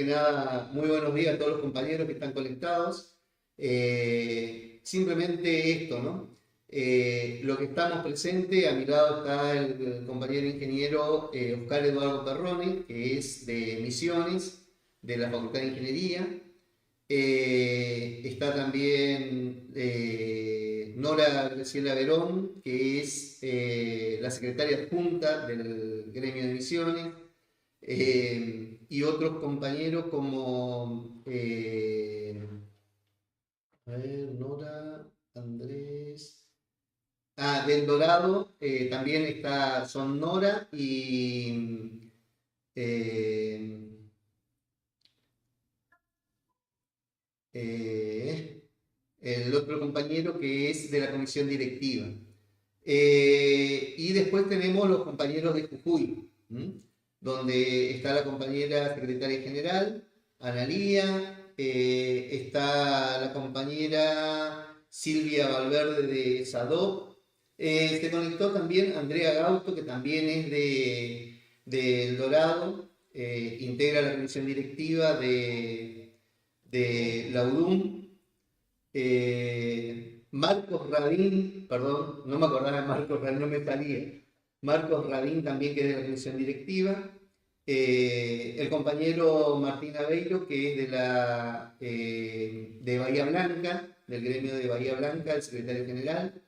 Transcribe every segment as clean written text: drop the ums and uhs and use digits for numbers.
que nada, muy buenos días a todos los compañeros que están conectados. Simplemente esto, ¿no? Lo que estamos presentes, a mi lado está el compañero ingeniero Oscar Eduardo Perrone, que es de Misiones, de la Facultad de Ingeniería. Está también Nora Graciela Verón, que es la secretaria adjunta del gremio de Misiones. Y otros compañeros como a ver, Nora, Andrés. Ah, del Dorado también está, son Nora y eh, el otro compañero que es de la comisión directiva. Y después tenemos los compañeros de Jujuy, ¿m? Donde está la compañera secretaria general, Analía, está la compañera Silvia Valverde de SADOP. Se conectó también Andrea Gauto, que también es de El Dorado, integra la comisión directiva de la UDUM. Marcos Radín, perdón, no me acordaba de Marcos Radín, no me salía. Marcos Radín también, que es de la comisión directiva. El compañero Martín Aveiro, que es de Bahía Blanca, del gremio de Bahía Blanca, el secretario general.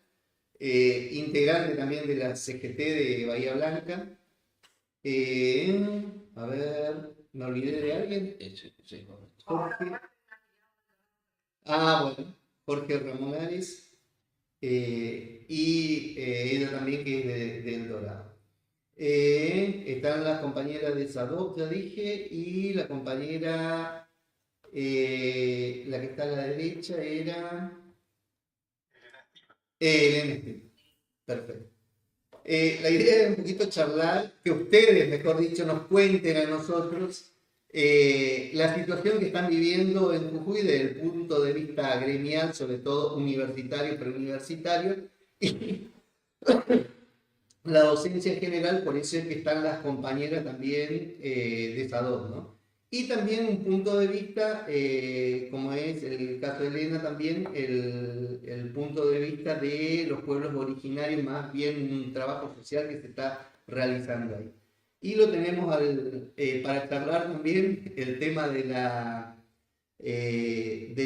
Integrante también de la CGT de Bahía Blanca. A ver, ¿me olvidé de alguien? Sí. Jorge. Ah, bueno, Jorge Ramón Ares. Y ella también que es de El Dorado. Están las compañeras de SADOC, ya dije, y la compañera, la que está a la derecha era Elena Esteban. Perfecto. La idea es un poquito charlar, que ustedes, mejor dicho, nos cuenten a nosotros la situación que están viviendo en Jujuy desde el punto de vista gremial, sobre todo universitario, preuniversitario, y la docencia en general, por eso es que están las compañeras también de FADOC, ¿no? Y también un punto de vista, como es el caso de Elena también, el punto de vista de los pueblos originarios, más bien un trabajo social que se está realizando ahí. Y lo tenemos para charlar también el tema de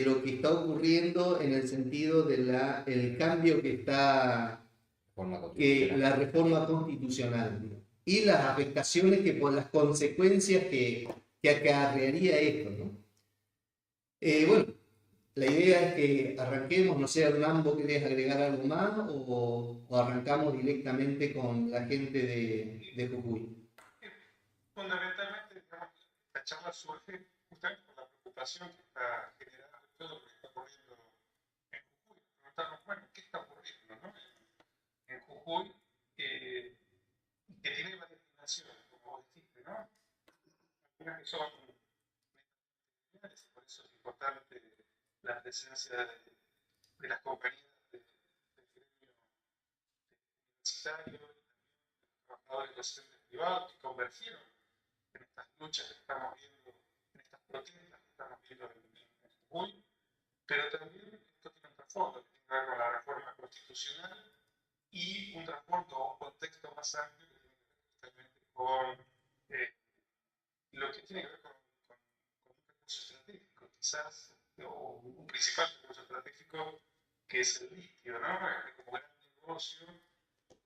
lo que está ocurriendo en el sentido del cambio que está la reforma constitucional, ¿no? Y las afectaciones que por las consecuencias que acarrearía esto, ¿no? Bueno, la idea es que arranquemos, no sé, Hernán, ¿querés agregar algo más o arrancamos directamente con la gente de Jujuy? Fundamentalmente, digamos, la charla surge justamente por la preocupación que está generando todo lo que está ocurriendo en Jujuy. Preguntarnos, bueno, ¿qué está ocurriendo, no? En Jujuy, que tiene varias dimensiones, como vos dijiste, ¿no? Algunas que son medidas, por eso es importante la presencia de las compañías del gremio universitario, y también de los trabajadores docentes privados que convergieron en estas luchas que estamos viendo, en estas protestas que estamos viendo en Jujuy, pero también esto tiene un trasfondo que tiene que ver con la reforma constitucional y un trasfondo o un contexto más amplio que tiene que ver justamente con lo que tiene que ver con un recurso estratégico, quizás, o un principal recurso estratégico que es el litio, ¿no? Como gran negocio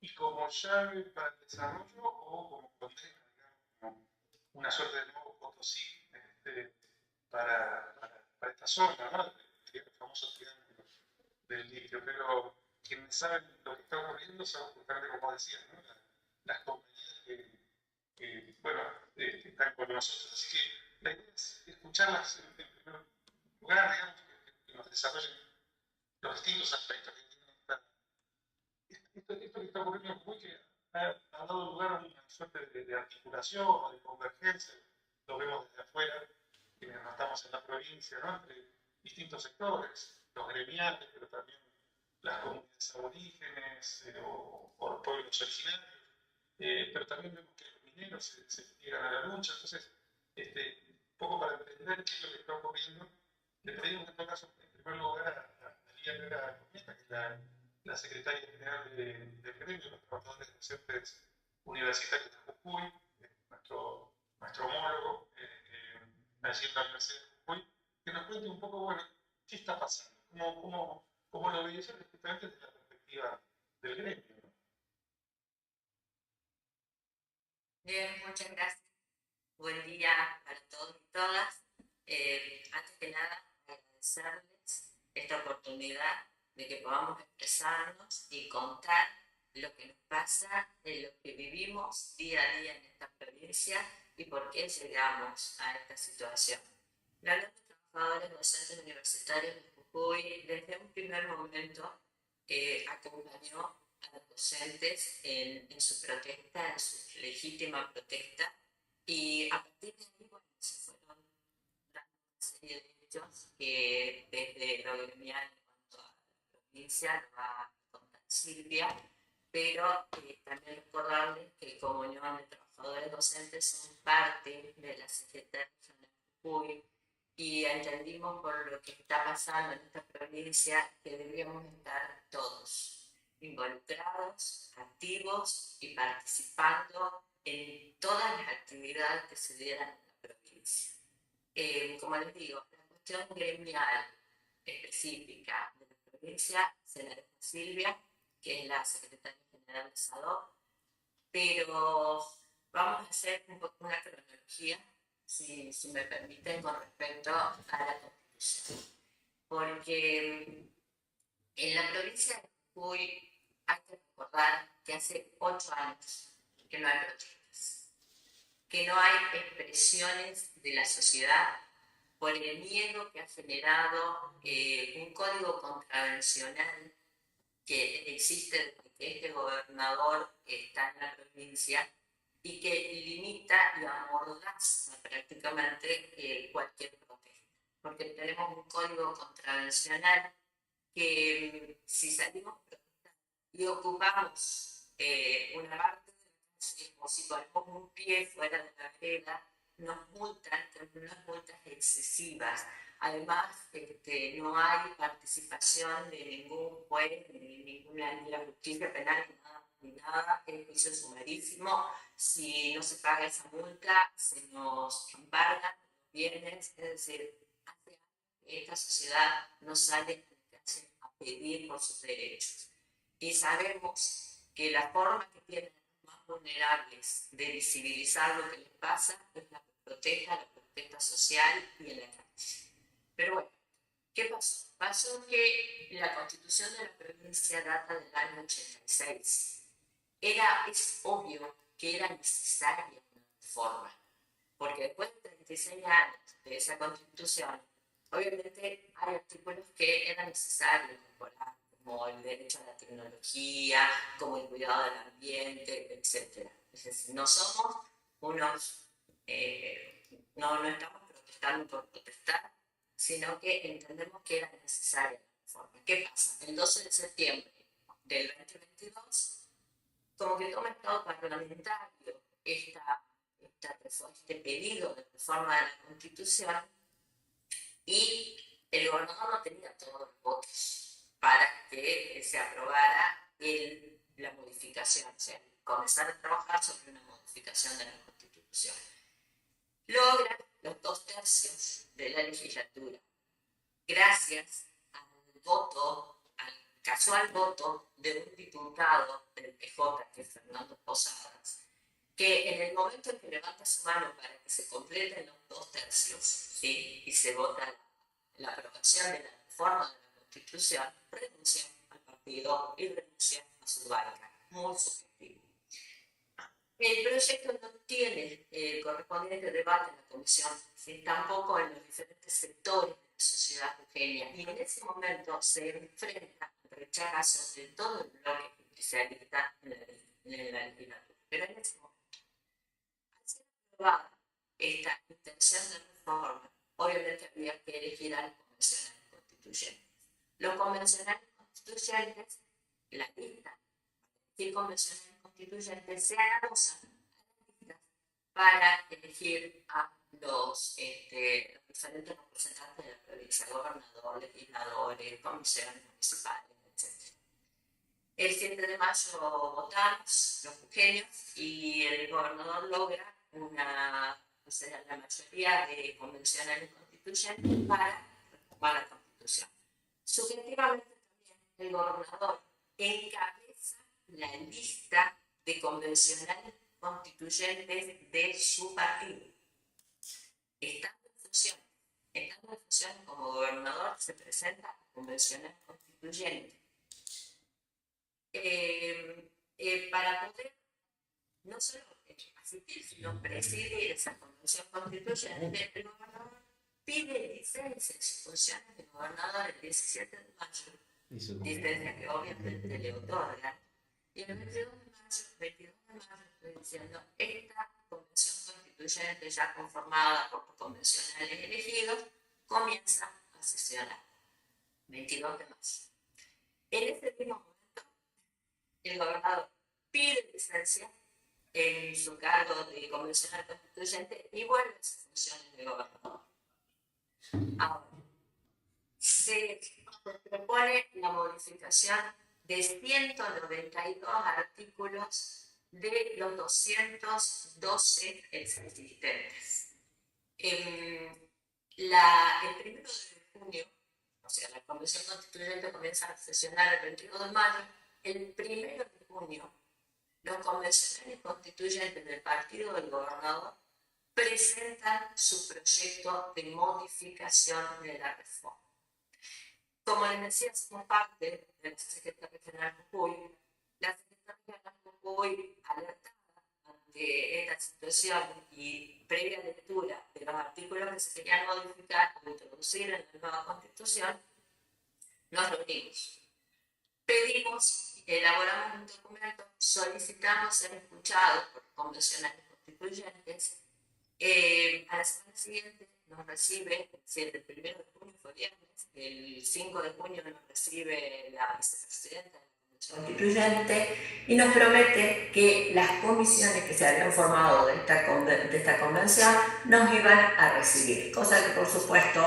y como llave para el desarrollo o como condena, digamos, como una suerte de nuevo Potosí para esta zona, ¿no? El famoso triángulo del litio. Pero quienes saben lo que está ocurriendo son justamente, como decía, ¿no? Las compañías bueno, que están con nosotros. Así que la idea es escucharlas en primer lugar, digamos, que nos desarrollen los distintos aspectos que tienen esto que está ocurriendo en Jujuy, que ha dado lugar a una suerte de articulación o de convergencia, lo vemos desde afuera, quienes no estamos en la provincia, ¿no? Entre distintos sectores, los gremiales, pero también las comunidades aborígenes o los pueblos originarios, pero también vemos que los mineros se llegan a la lucha, entonces, poco para entender qué es lo que está ocurriendo, le pedimos en todo caso, en primer lugar, a Lía Vera Comieta, que es la secretaria general del gremio de los trabajadores docentes universitarios de Jujuy, nuestro homólogo allí en la Universidad de Jujuy, que nos cuente un poco, bueno, qué está pasando, cómo lo veis justamente desde la perspectiva del gremio, ¿no? Bien, muchas gracias. Buen día para todos y todas. Antes que nada, agradecerles esta oportunidad de que podamos expresarnos y contar lo que nos pasa, lo que vivimos día a día en esta provincia y por qué llegamos a esta situación. La Red de Trabajadores Docentes Universitarios de Jujuy, desde un primer momento, acompañó a los docentes en su protesta, en su legítima protesta, y a partir de ahí, bueno, se fueron dando una serie de hechos que desde lo gremial en cuanto a la provincia lo va a contar Silvia, pero también recordarles que como Unión de Trabajadores Docentes son parte de la Secretaría de Jujuy y entendimos por lo que está pasando en esta provincia que deberíamos estar todos involucrados, activos y participando en todas las actividades que se dieran en la provincia. Como les digo, la cuestión gremial específica de la provincia se la deja Silvia, que es la secretaria general de SADOC, pero vamos a hacer un poco una cronología, si me permiten, con respecto a la Constitución. Porque en la provincia de Jujuy hay que recordar que hace 8 años que no hay protestas, que no hay expresiones de la sociedad por el miedo que ha generado un código contravencional que existe desde que este gobernador está en la provincia y que limita y amordaza prácticamente cualquier protesta. Porque tenemos un código contravencional que si salimos y ocupamos una parte de la calle, o si ponemos un pie fuera de la vereda, nos multan, unas multas excesivas. Además, no hay participación de ningún juez, ni la justicia penal, ni nada, el juicio es sumarísimo. Si no se paga esa multa, se nos embargan los bienes, es decir, hace años que esta sociedad no sale a pedir por sus derechos. Y sabemos que la forma que tienen los más vulnerables de visibilizar lo que les pasa es la protesta social y en la calle. Pero bueno, ¿qué pasó? Pasó que la constitución de la provincia data del año 86. Es obvio que era necesaria una reforma, porque después de 36 años de esa constitución, obviamente hay artículos que era necesario incorporar, como el derecho a la tecnología, como el cuidado del ambiente, etc. Es decir, no somos unos, no estamos protestando por protestar, sino que entendemos que era necesaria la reforma. ¿Qué pasa? El 12 de septiembre del 2022, como que toma estado parlamentario este pedido de reforma de la Constitución y el gobernador no tenía todos los votos para que se aprobara la modificación, o sea, comenzar a trabajar sobre una modificación de la Constitución. Logra los 2/3 de la legislatura, gracias al casual voto de un diputado del PJ, que es Fernando Posadas, que en el momento en que levanta su mano para que se completen los 2/3, ¿sí?, y se vota la aprobación de la reforma de la Constitución, renuncia al partido y renuncia a su banca. Muy subjetivo. El proyecto no tiene el correspondiente debate en la comisión, ¿sí?, tampoco en los diferentes sectores de la sociedad jujeña, y en ese momento se enfrenta al rechazo de todo el bloque justicialista en la legislatura. Pero en ese momento, al ser aprobada esta intención de reforma, obviamente había que elegir a los convencionales constituyentes. Los convencionales constituyentes, la lista de convencionales constituyentes se adosan a las listas para elegir a los diferentes representantes de la provincia, gobernador, legisladores, comisiones municipales, etc. El 7 de mayo votamos los jujeños y el gobernador logra la mayoría de convencionales constituyentes para reformar la Constitución. Subjetivamente también el gobernador encabeza la lista de convencionales constituyentes de su partido. Estando en función como gobernador, se presenta a convencional constituyente. Para poder no solo asistir, sino presidir esa convención constituyente, el gobernador pide licencia en sus funciones de gobernador el 17 de mayo, licencia que obviamente le otorgan, y el 22 de mayo estoy diciendo, esta convención constituyente ya conformada por los convencionales elegidos comienza a sesionar, 22 de mayo. En ese mismo momento, el gobernador pide licencia en su cargo de convencional constituyente y vuelve a sus funciones de gobernador. Ahora, se propone la modificación de 192 artículos de los 212 existentes. El 1 de junio, o sea, la Convención Constituyente comienza a sesionar el 22 de mayo, el 1 de junio, los convencionales constituyentes del partido del gobernador presentan su proyecto de modificación de la reforma. Como les decía, somos parte de la Secretaría Regional Jujuy. La Secretaría Regional Jujuy, alertada ante esta situación y previa lectura de los artículos que se querían modificar o introducir en la nueva Constitución, nos reunimos. Pedimos, elaboramos un documento, solicitamos ser escuchados por convencionales constituyentes. A la semana siguiente nos recibe, el 1 de junio fue viernes, el 5 de junio nos recibe la vicepresidenta de la Convención Constituyente y nos promete que las comisiones que se habían formado de esta convención nos iban a recibir, cosa que por supuesto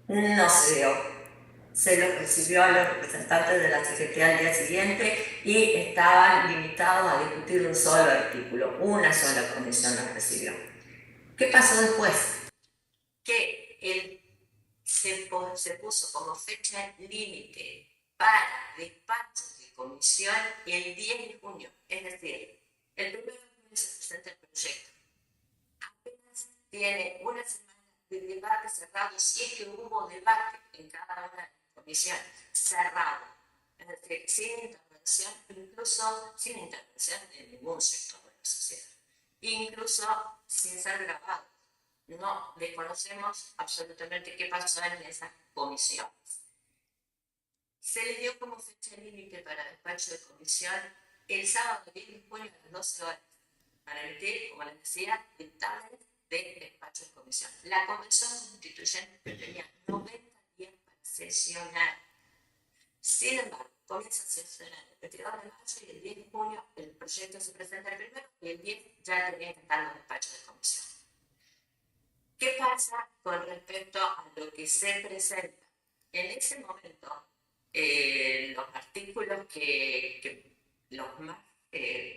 no se dio. Se los recibió a los representantes de la Secretaría al día siguiente y estaban limitados a discutir un solo artículo, una sola comisión los recibió. ¿Qué pasó después? Que se puso como fecha límite para despacho de comisión el 10 de junio, es decir, el 1 de junio se presenta el proyecto. Apenas tiene una semana de debate cerrado, si es que hubo debate en cada una de las comisiones, cerrado, es decir, sin intervención, incluso sin intervención de ningún sector de la sociedad, incluso sin ser grabado. No desconocemos absolutamente qué pasó en esas comisiones. Se le dio como fecha límite para despacho de comisión el sábado 10 de junio a las 12 horas para emitir, como les decía, dictámenes de despacho de comisión. La Convención Constituyente tenía 90 días para sesionar. Sin embargo, comienza a sesionar el 22 de mayo y el 10 de junio el proyecto se presenta el primero y el 10 ya tenía que estar los despachos de comisión. ¿Qué pasa con respecto a lo que se presenta? En ese momento, los artículos los más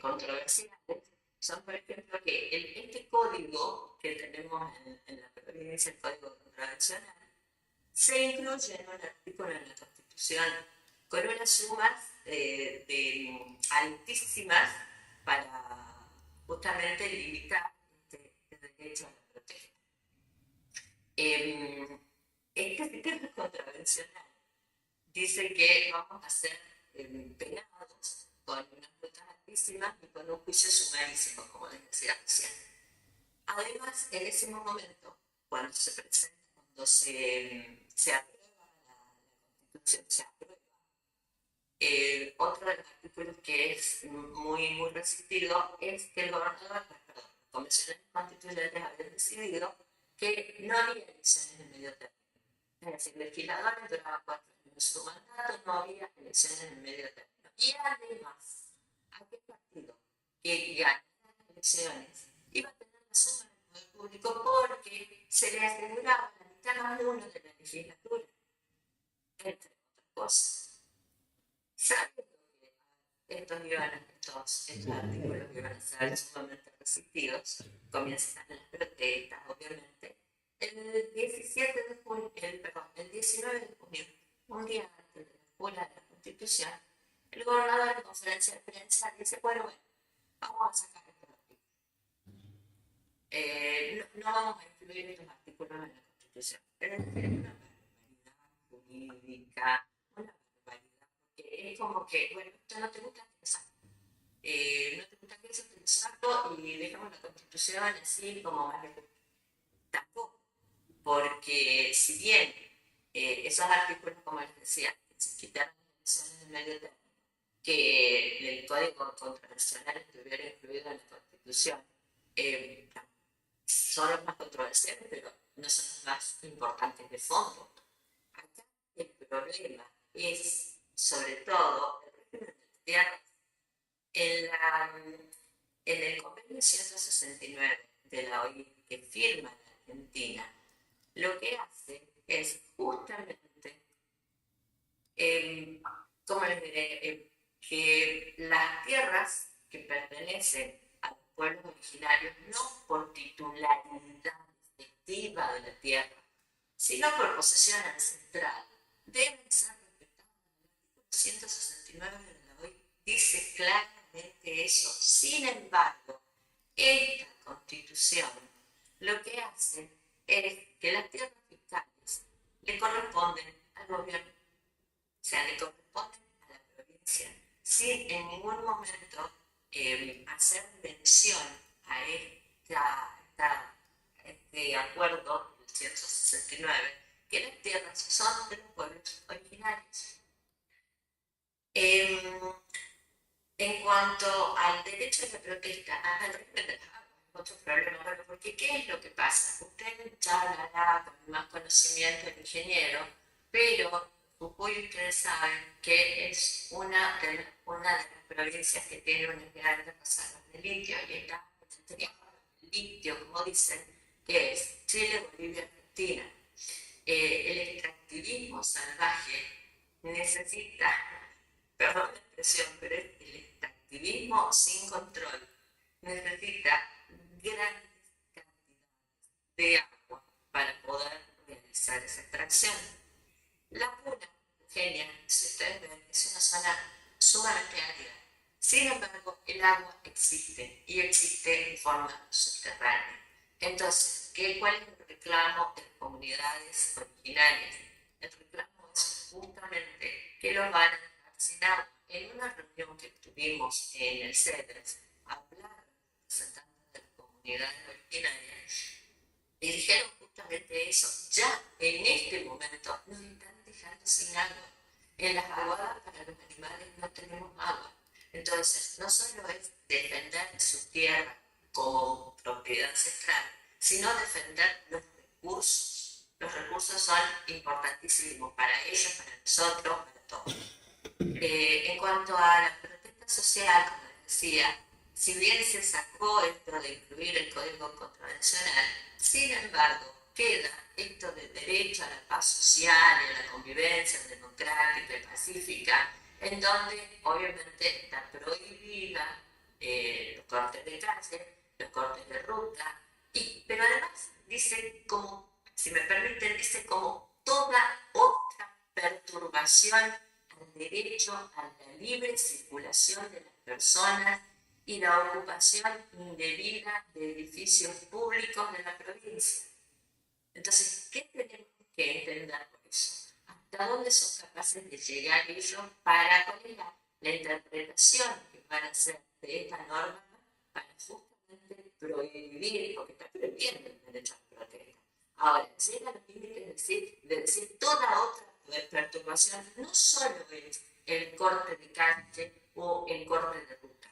controversiales son, por ejemplo, que este código que tenemos en la provincia, el código contravencional, se incluye en un artículo en la Constitución con unas sumas altísimas para justamente limitar el derecho a la protesta. Este sistema contravencional dice que vamos a ser penados con unas multas altísimas y con un juicio sumarísimo, como les decía recién. Además, en ese momento, cuando se presenta, cuando se aprueba la Constitución, se aprueba, otro de los artículos que es muy resistido es que el gobernador, perdón, los convencionales constituyentes habían decidido que no había elecciones de medio término. Es decir, legisladores duraban 4 años en su mandato, no había elecciones en medio término. Y además, aquel partido que ganara las elecciones iba a tener la suma del poder público porque 1 de la legislatura, entre otras cosas. Sabiendo que estos artículos iban a ser sumamente resistidos, comienzan las protestas, obviamente. El 19 de junio, un día antes de la escuela de la Constitución, el gobernador en conferencia de prensa dice, bueno, vamos a sacar estos artículos. No vamos a incluir estos artículos en la Constitución. Pero es una barbaridad jurídica, una barbaridad, porque es como que, bueno, esto no te gusta, te lo saco. No te gusta que eso, te lo saco y dejamos la Constitución así como más de... Tampoco, porque si bien esos artículos, como les decía, que se quitaron las elecciones de medio término, que el Código Contravencional estuviera incluido en la Constitución, son los más controversiales, pero no son los más importantes de fondo. Acá el problema es, sobre todo, el régimen de tierras. En el convenio 169 de la OIT que firma la Argentina, lo que hace es justamente, ¿cómo les diré? Que las tierras que pertenecen a los pueblos originarios, no por titularidad efectiva de la tierra, sino por posesión ancestral, deben ser respetadas. El artículo 169 de la OIT dice claramente eso. Sin embargo, esta Constitución lo que hace es que las tierras fiscales le corresponden al gobierno, o sea, le corresponden a la provincia, sin en ningún momento hacer mención a este acuerdo del 169, que las tierras son de los pueblos originarios. En cuanto al derecho de protesta, al régimen de las aguas, otro problema, bueno, porque ¿qué es lo que pasa? Usted ya hablará con más conocimiento del ingeniero, pero Jujuy ustedes saben que es una de las provincias que tiene unas grandes reservas de litio, y está en el litio, como dicen, que es Chile, Bolivia, Argentina. El extractivismo salvaje necesita, perdón la expresión, pero es el extractivismo sin control, necesita grandes cantidades de agua para poder realizar esa extracción. La Puna, Eugenia, si ustedes ven, es una zona sumamente árida. Sin embargo, el agua existe y existe en forma subterránea. Entonces, ¿cuál es el reclamo de las comunidades originarias? El reclamo es justamente que los van a dejar sin agua. En una reunión que tuvimos en el CEDRES, hablaron representantes de las comunidades originarias y dijeron justamente eso. Ya en este momento nos están dejando sin agua. En las aguadas para los animales no tenemos agua. Entonces, no solo es defender su tierra como propiedad ancestral, sino defender los recursos. Los recursos son importantísimos para ellos, para nosotros, para todos. En cuanto a la protesta social, como les decía, si bien se sacó esto de incluir el Código Contravencional, sin embargo, queda esto de derecho a la paz social y a la convivencia democrática y pacífica, en donde obviamente está prohibida los cortes de calle, los cortes de ruta, pero además dice como, si me permiten, dice como toda otra perturbación al derecho a la libre circulación de las personas y la ocupación indebida de edificios públicos de la provincia. Entonces, ¿qué tenemos que entender por eso? ¿Hasta dónde son capaces de llegar ellos para cuál es la interpretación que van a hacer de esta norma para justamente prohibir, porque está prohibiendo el derecho a la protesta? Ahora, llega a los límites de decir toda otra perturbación, no solo es el corte de calle o el corte de ruta,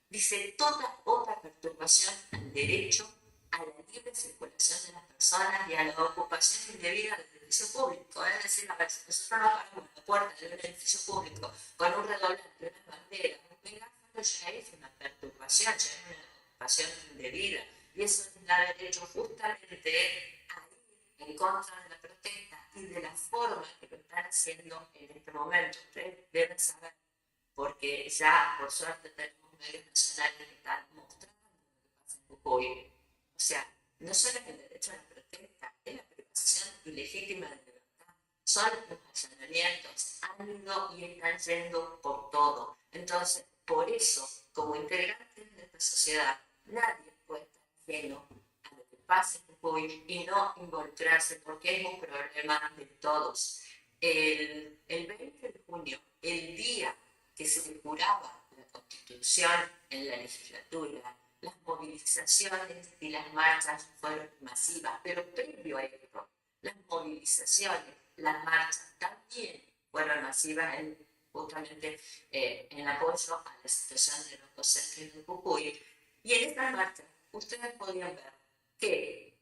dice toda otra perturbación al derecho a la libre circulación de las personas y a la ocupación indebida del edificio público. Es decir, a ver, si nosotros no paramos la puerta de un edificio público con un redoblante, unas banderas, un megáfono, ya es una perturbación, ya es una ocupación indebida. Y eso les da derecho justamente a ir en contra de la protesta y de la forma que lo están haciendo en este momento. Ustedes deben saber, porque ya por suerte tenemos medios nacionales que están mostrando lo que pasa en Jujuy. O sea, no solo es el derecho a la protesta, es la privación ilegítima de libertad. Son los allanamientos, han ido y están yendo por todo. Entonces, por eso, como integrantes de esta sociedad, nadie puede estar ajeno a lo que pasa en Jujuy y no involucrarse, porque es un problema de todos. El 20 de junio, el día que se juraba la Constitución en la legislatura, las movilizaciones y las marchas fueron masivas, pero previo a esto, las movilizaciones, las marchas también fueron masivas justamente en apoyo a la situación de los docentes de Jujuy. Y en estas marchas ustedes podían ver que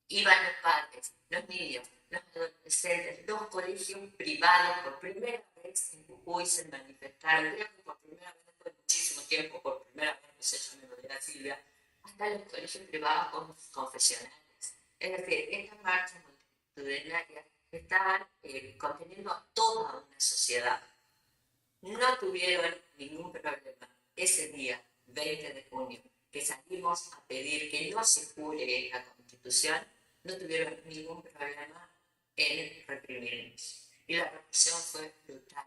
iban los padres, los niños, los adolescentes, los colegios privados. Por primera vez en Jujuy se manifestaron, creo que por primera vez después de muchísimo tiempo, por primera vez, no sé, yo me lo dirá Silvia, hasta los colegios privados confesionales. Es decir, estas marchas multitudinarias estaban conteniendo a toda una sociedad. No tuvieron ningún problema ese día, 20 de junio, que salimos a pedir que no se jure la Constitución, no tuvieron ningún problema en reprimirnos. Y la represión fue brutal.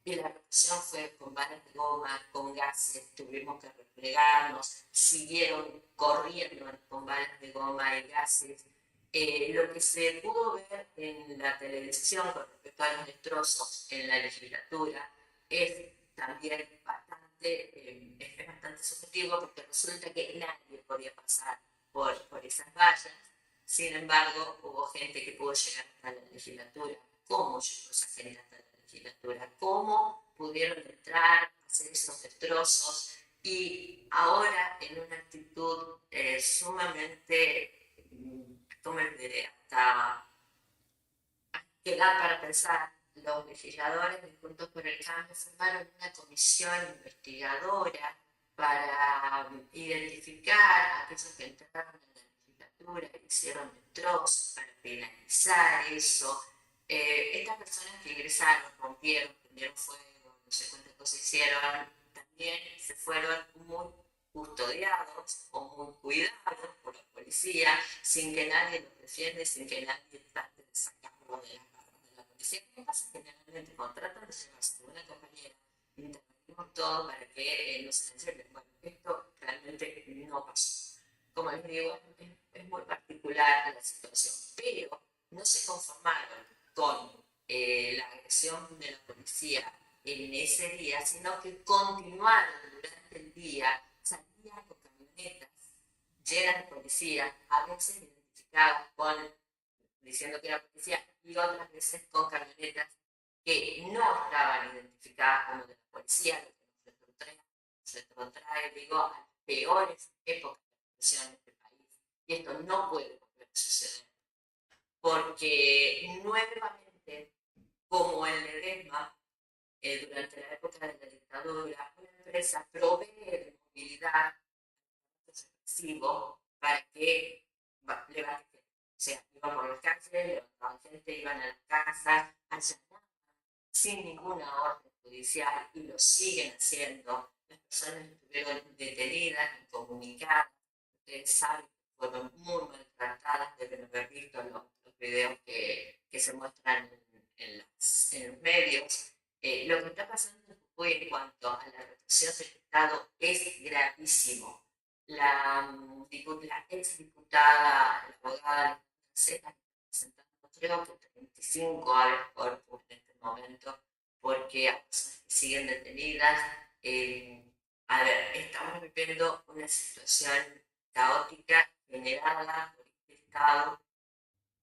Y la represión fue con balas de goma, con gases, tuvimos que replegarnos, siguieron corriendo con balas de goma y gases. Lo que se pudo ver en la televisión con respecto a los destrozos en la legislatura es también bastante subjetivo, porque resulta que nadie podía pasar por esas vallas. Sin embargo, hubo gente que pudo llegar hasta la legislatura. ¿Cómo llegó esa gente hasta la legislatura? ¿Cómo pudieron entrar, hacer esos destrozos? Y ahora en una actitud sumamente, ¿cómo les diré? Hasta que da para pensar. Los legisladores de Juntos por el Cambio formaron una comisión investigadora para identificar a aquellos que entraron en la legislatura, que hicieron destrozos, para penalizar eso. Estas personas que ingresaron, rompieron, prendieron fuego, no sé cuántas cosas hicieron, también se fueron muy custodiados o muy cuidados por la policía, sin que nadie los defienda, sin que nadie trate de sacarlos de la ¿qué pasa? Generalmente contratan de llevarse de una compañera, intervenimos todo para que no se les lleven. Bueno, esto realmente no pasó. Como les digo, es muy particular la situación, pero no se conformaron con la agresión de la policía en ese día, sino que continuaron durante el día, salían con camionetas llenas de policía, a veces identificadas diciendo que era policía, y otras veces con camionetas que no estaban identificadas como de la policía, lo que nos retrotrae, digo, a las peores épocas de la represión en este país. Y esto no puede volver a suceder, porque nuevamente, como en Ledesma, durante la época de la dictadura, una empresa provee de movilidad represivo para que levante. O sea, iban por las calles, levantaban gente, iban a las casas, allanaban sin ninguna orden judicial y lo siguen haciendo. Las personas estuvieron detenidas, incomunicadas, ustedes saben que fueron muy maltratadas, deben haber visto los videos que se muestran en los medios. Lo que está pasando en Jujuy en cuanto a la represión del Estado es gravísimo. La ex diputada, la abogada se está presentando, creo que 35 aves corpus en este momento, porque hay personas que siguen detenidas. A ver, estamos viviendo una situación caótica generada por este Estado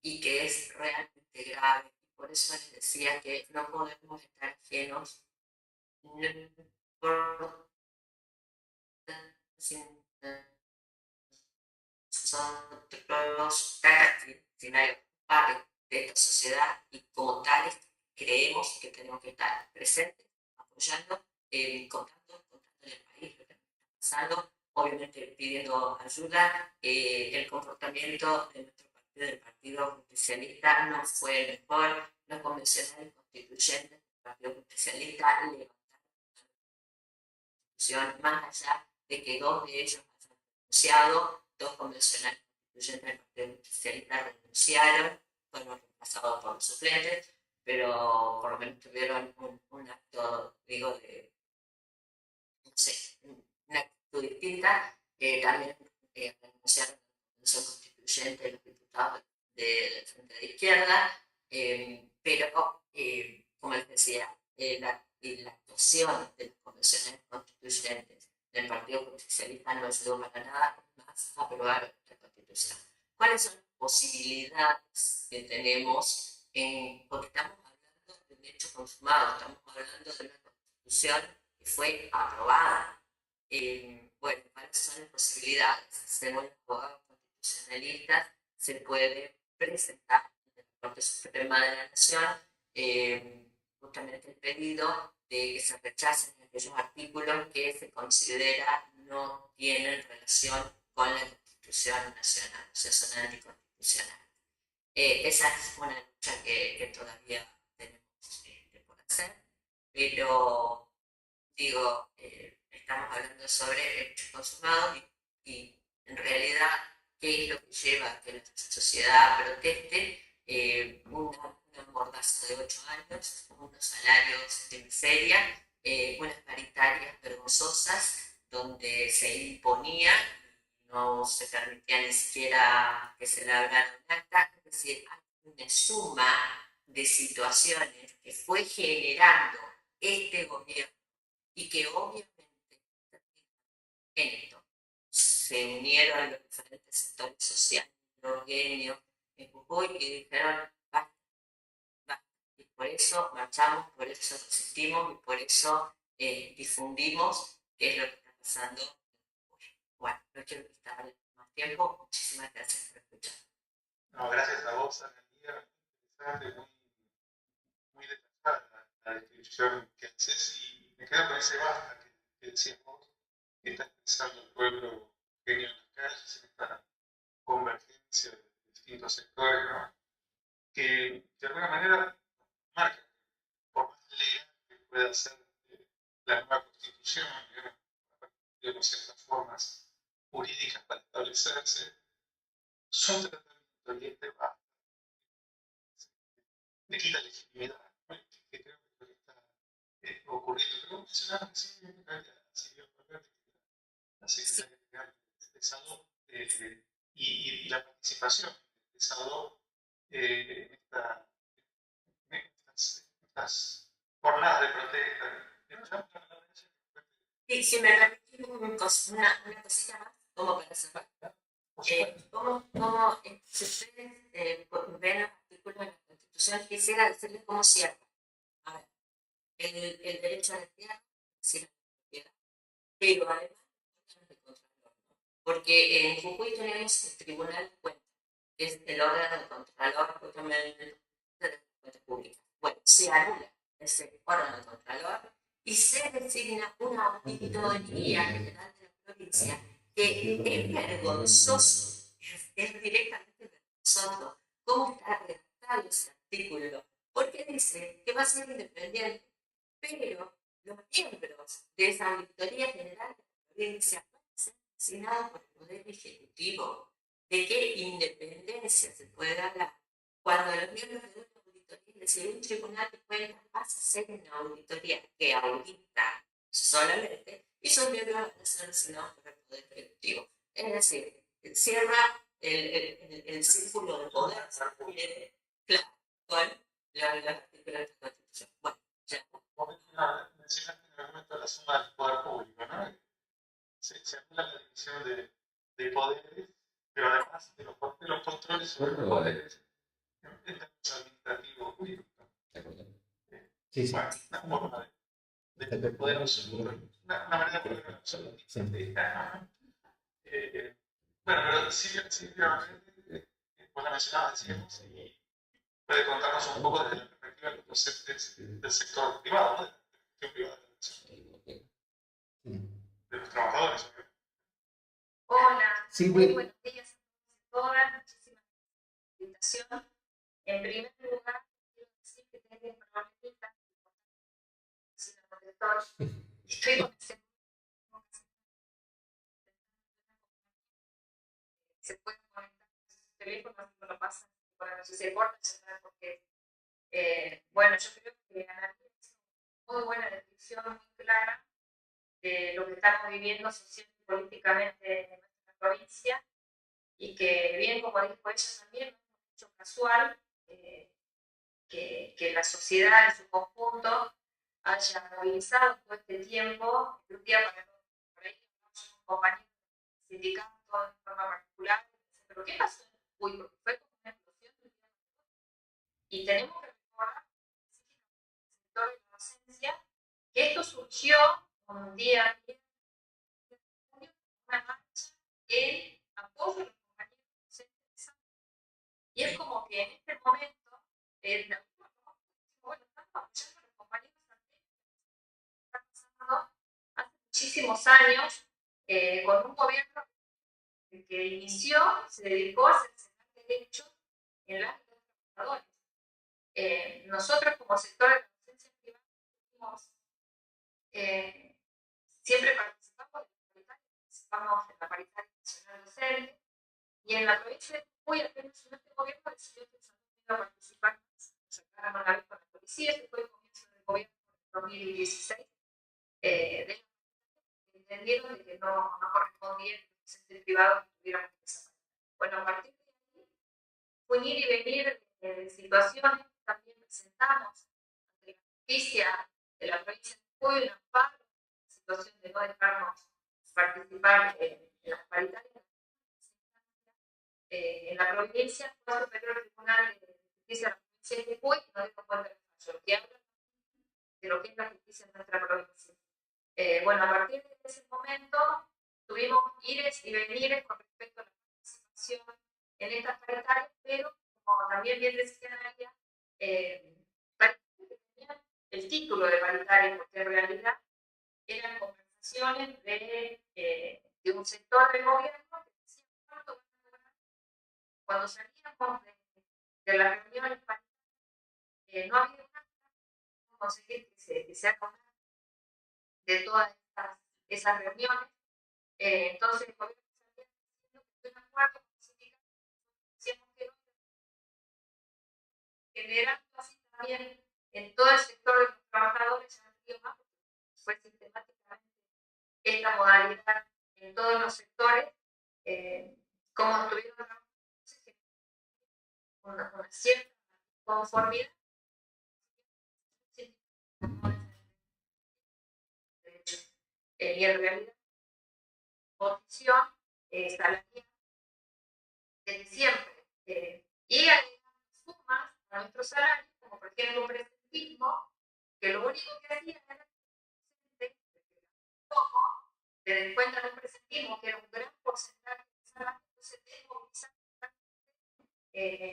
y que es realmente grave. Por eso les decía que no podemos estar ajenos por nosotros escenarios parte de esta sociedad y como tales creemos que tenemos que estar presentes, apoyando, contando en el país lo que está pasando, obviamente pidiendo ayuda. El comportamiento de nuestro partido del Partido Justicialista no fue el mejor. Los convencionales constituyentes del Partido Justicialista levantaron la Constitución, más allá de que dos de ellos hayan renunciado, dos convencionales constituyentes del Partido Justicialista renunciaron, fueron reemplazados por los suplentes, pero por lo menos tuvieron un acto, digo, de, no sé, una actitud distinta. También renunciaron a la Convención Constituyente de los diputados del Frente de Izquierda, pero, como les decía, la actuación de los convencionales constituyentes del Partido Justicialista no ayudó para nada más a aprobar la Constitución. ¿Cuáles son las posibilidades que tenemos? Porque estamos hablando de un hecho consumado, estamos hablando de una Constitución que fue aprobada. Bueno, ¿cuáles son las posibilidades? Según los abogados constitucionalistas, se puede presentar en la Corte Suprema de la Nación justamente el pedido de que se rechacen aquellos artículos que se considera no tienen relación con la Constitución Nacional, o sea, son anticonstitucionales. Esa es una lucha que todavía tenemos por hacer, pero digo, estamos hablando sobre hechos consumados y en realidad, ¿qué es lo que lleva a que nuestra sociedad proteste? Una mordaza de 8 años, unos salarios de miseria, unas paritarias vergonzosas donde se imponía, no se permitía ni siquiera que se elaborara un acta, es decir, hay una suma de situaciones que fue generando este gobierno y que obviamente en esto se unieron los diferentes sectores sociales, los gremios en Jujuy y dijeron basta, basta. Y por eso marchamos, por eso resistimos y por eso difundimos qué es lo que está pasando. Bueno, no quiero quitarle más tiempo. Muchísimas gracias por escuchar. No, gracias a vos, Analía. Interesante, muy detallada la descripción que haces y me quedo con ese basta que decías vos, que está expresando el pueblo genio en las calles, en esta convergencia de distintos sectores, ¿no? Que de alguna manera marca, por más legal que pueda ser la nueva constitución, digamos, ciertas formas jurídicas para establecerse, son tratamientos y este va le quita legitimidad, ¿no? Que creo que es lo que está ocurriendo. Pero vos mencionabas recién a Silvia Valverde, la secretaria general de Salud, y la participación de Salud en estas jornadas de protesta. Y si me permitís una cosita más, como para cerrar. ¿Cómo si ustedes ven los artículos de la Constitución, quisiera decirles cómo cierra. A ver, el derecho a la tierra, es decir, la propiedad, pero además el Contralor, ¿no? Porque en Jujuy tenemos el Tribunal de Cuentas, que es el órgano del Contralor justamente de las cuentas públicas. Bueno, se anula ese órgano del Contralor y se designa una auditoría general de la provincia que es vergonzoso, es directamente vergonzoso cómo está redactado ese artículo, porque dice que va a ser independiente, pero los miembros de esa auditoría general de la provincia van a ser designados por el Poder Ejecutivo. ¿De qué independencia se puede hablar cuando los miembros de una auditoría, si un tribunal de cuentas pasa a ser una auditoría que audita solamente, y sus miembros van a ser designados por el Poder Ejecutivo? Es decir, cierra el círculo de poder, claro, con la artículo de la Constitución. Bueno, ya. Mencionaste en algún momento la suma del poder público, ¿no? Se anula la división de poderes, pero además de los controles sobre los poderes en términos administrativos jurídicos. Sí, sí. Bueno, una forma de poder absoluto, una manera de poder absoluto. Bueno, pero Silvia, vos la mencionabas, decíamos, y puede contarnos un poco desde la perspectiva de los docentes del sector privado, ¿no? De la gestión privada de los trabajadores. Hola, Sí, muy buenos días a todas, muchísimas invitación. En primer lugar, quiero decir que tengo problemita, estoy con ese se pueden conectar sus teléfonos y lo pasan, bueno, si se corta, ya saben por qué. Bueno, yo creo que Ana hizo muy buena descripción, muy clara de lo que estamos viviendo social y políticamente en nuestra provincia, y que bien como dijo ella también, no es un hecho casual que la sociedad en su conjunto haya movilizado todo este tiempo, de un día para otro. Por ahí tenemos un compañero sindicato de forma particular, pero ¿qué pasó? Uy, porque fue como una explosión de un día para otro. Y tenemos que recordar específicamente en el sector de la docencia que esto surgió un día una marcha en apoyo a los compañeros docentes de Santos. Y es como que en este momento, bueno, estamos apoyando a los compañeros argentinos que está pasando hace muchísimos años con un gobierno que inició, se dedicó a cercenar derechos en el ámbito de los trabajadores. Nosotros como sector de la docencia privada siempre participamos en la paritaria nacional docente, y en la provincia de Jujuy apenas en este gobierno decidió que se iba a participar más. Sacaron a la vez con la policía, que fue el comienzo del gobierno de 2016, entendieron de que no correspondía que los docentes privados tuvieran que desaparecer. Bueno, a partir de ahí, un ir y venir de situaciones que también presentamos ante la justicia de la provincia de Jujuy, una parte de la situación de no dejarnos participar en las paritarias en la provincia, fue al Superior Tribunal de Justicia de la provincia de Jujuy y no dio cuenta del fallo, que habla de lo que es la justicia en nuestra provincia. Bueno, a partir de ese momento tuvimos ires y venires con respecto a la participación en estas paritarias, pero como también bien decía María, paritarias que tenían el título de paritaria, porque en realidad eran conversaciones de un sector del gobierno que decía cuánto van a lograr. Cuando salíamos de las reuniones paritarias, no había nada para conseguir que se haga una de todas esas reuniones. Entonces, el gobierno salía diciendo que estoy de acuerdo con los sindicatos, decíamos que no, generando así también en todo el sector de los trabajadores, ya no digo más, porque fue sistemáticamente esta modalidad en todos los sectores, como estuvieron trabajando, una cierta conformidad. Y en realidad, posición salarial desde siempre. Y agregando sumas a nuestro salario, como por ejemplo un presentismo, que lo único que hacía era poco, te descuentan un presentismo, que era un gran porcentaje de salario, entonces desmovilizar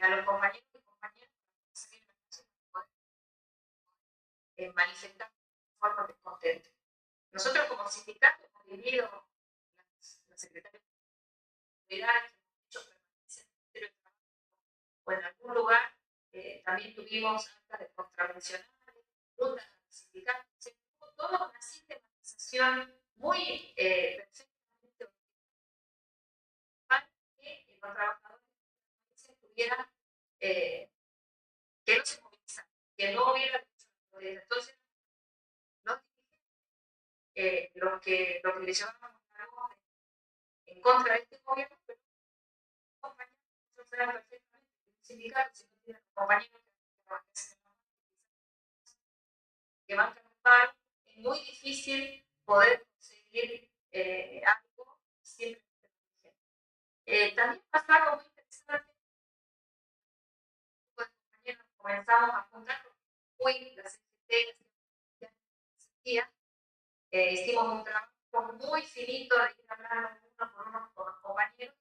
a los compañeros y compañeras para salir a la calle y poder manifestar de forma descontento. Nosotros como sindicato hemos vivido la secretaria de Seguridad, que hemos hecho permanencia en el Ministerio de Trabajo, o en algún lugar también tuvimos actas de contravencionales, rutas sindicales, toda una sistematización muy perfectamente para que los trabajadores tuvieran que no se movilizaran, que no hubiera derecho a la protesta. Entonces, los dirigentes, lo que le llevábamos a cabo en contra de este gobierno, pero los compañeros no fueran perfectamente un sindicato, si no tienen compañeros que van a ocupar, es muy difícil poder conseguir algo siempre. También pasó algo muy interesante, los compañeros comenzamos a juntar, hoy la CGT existía, hicimos un trabajo muy finito de ir hablando uno por uno con los compañeros.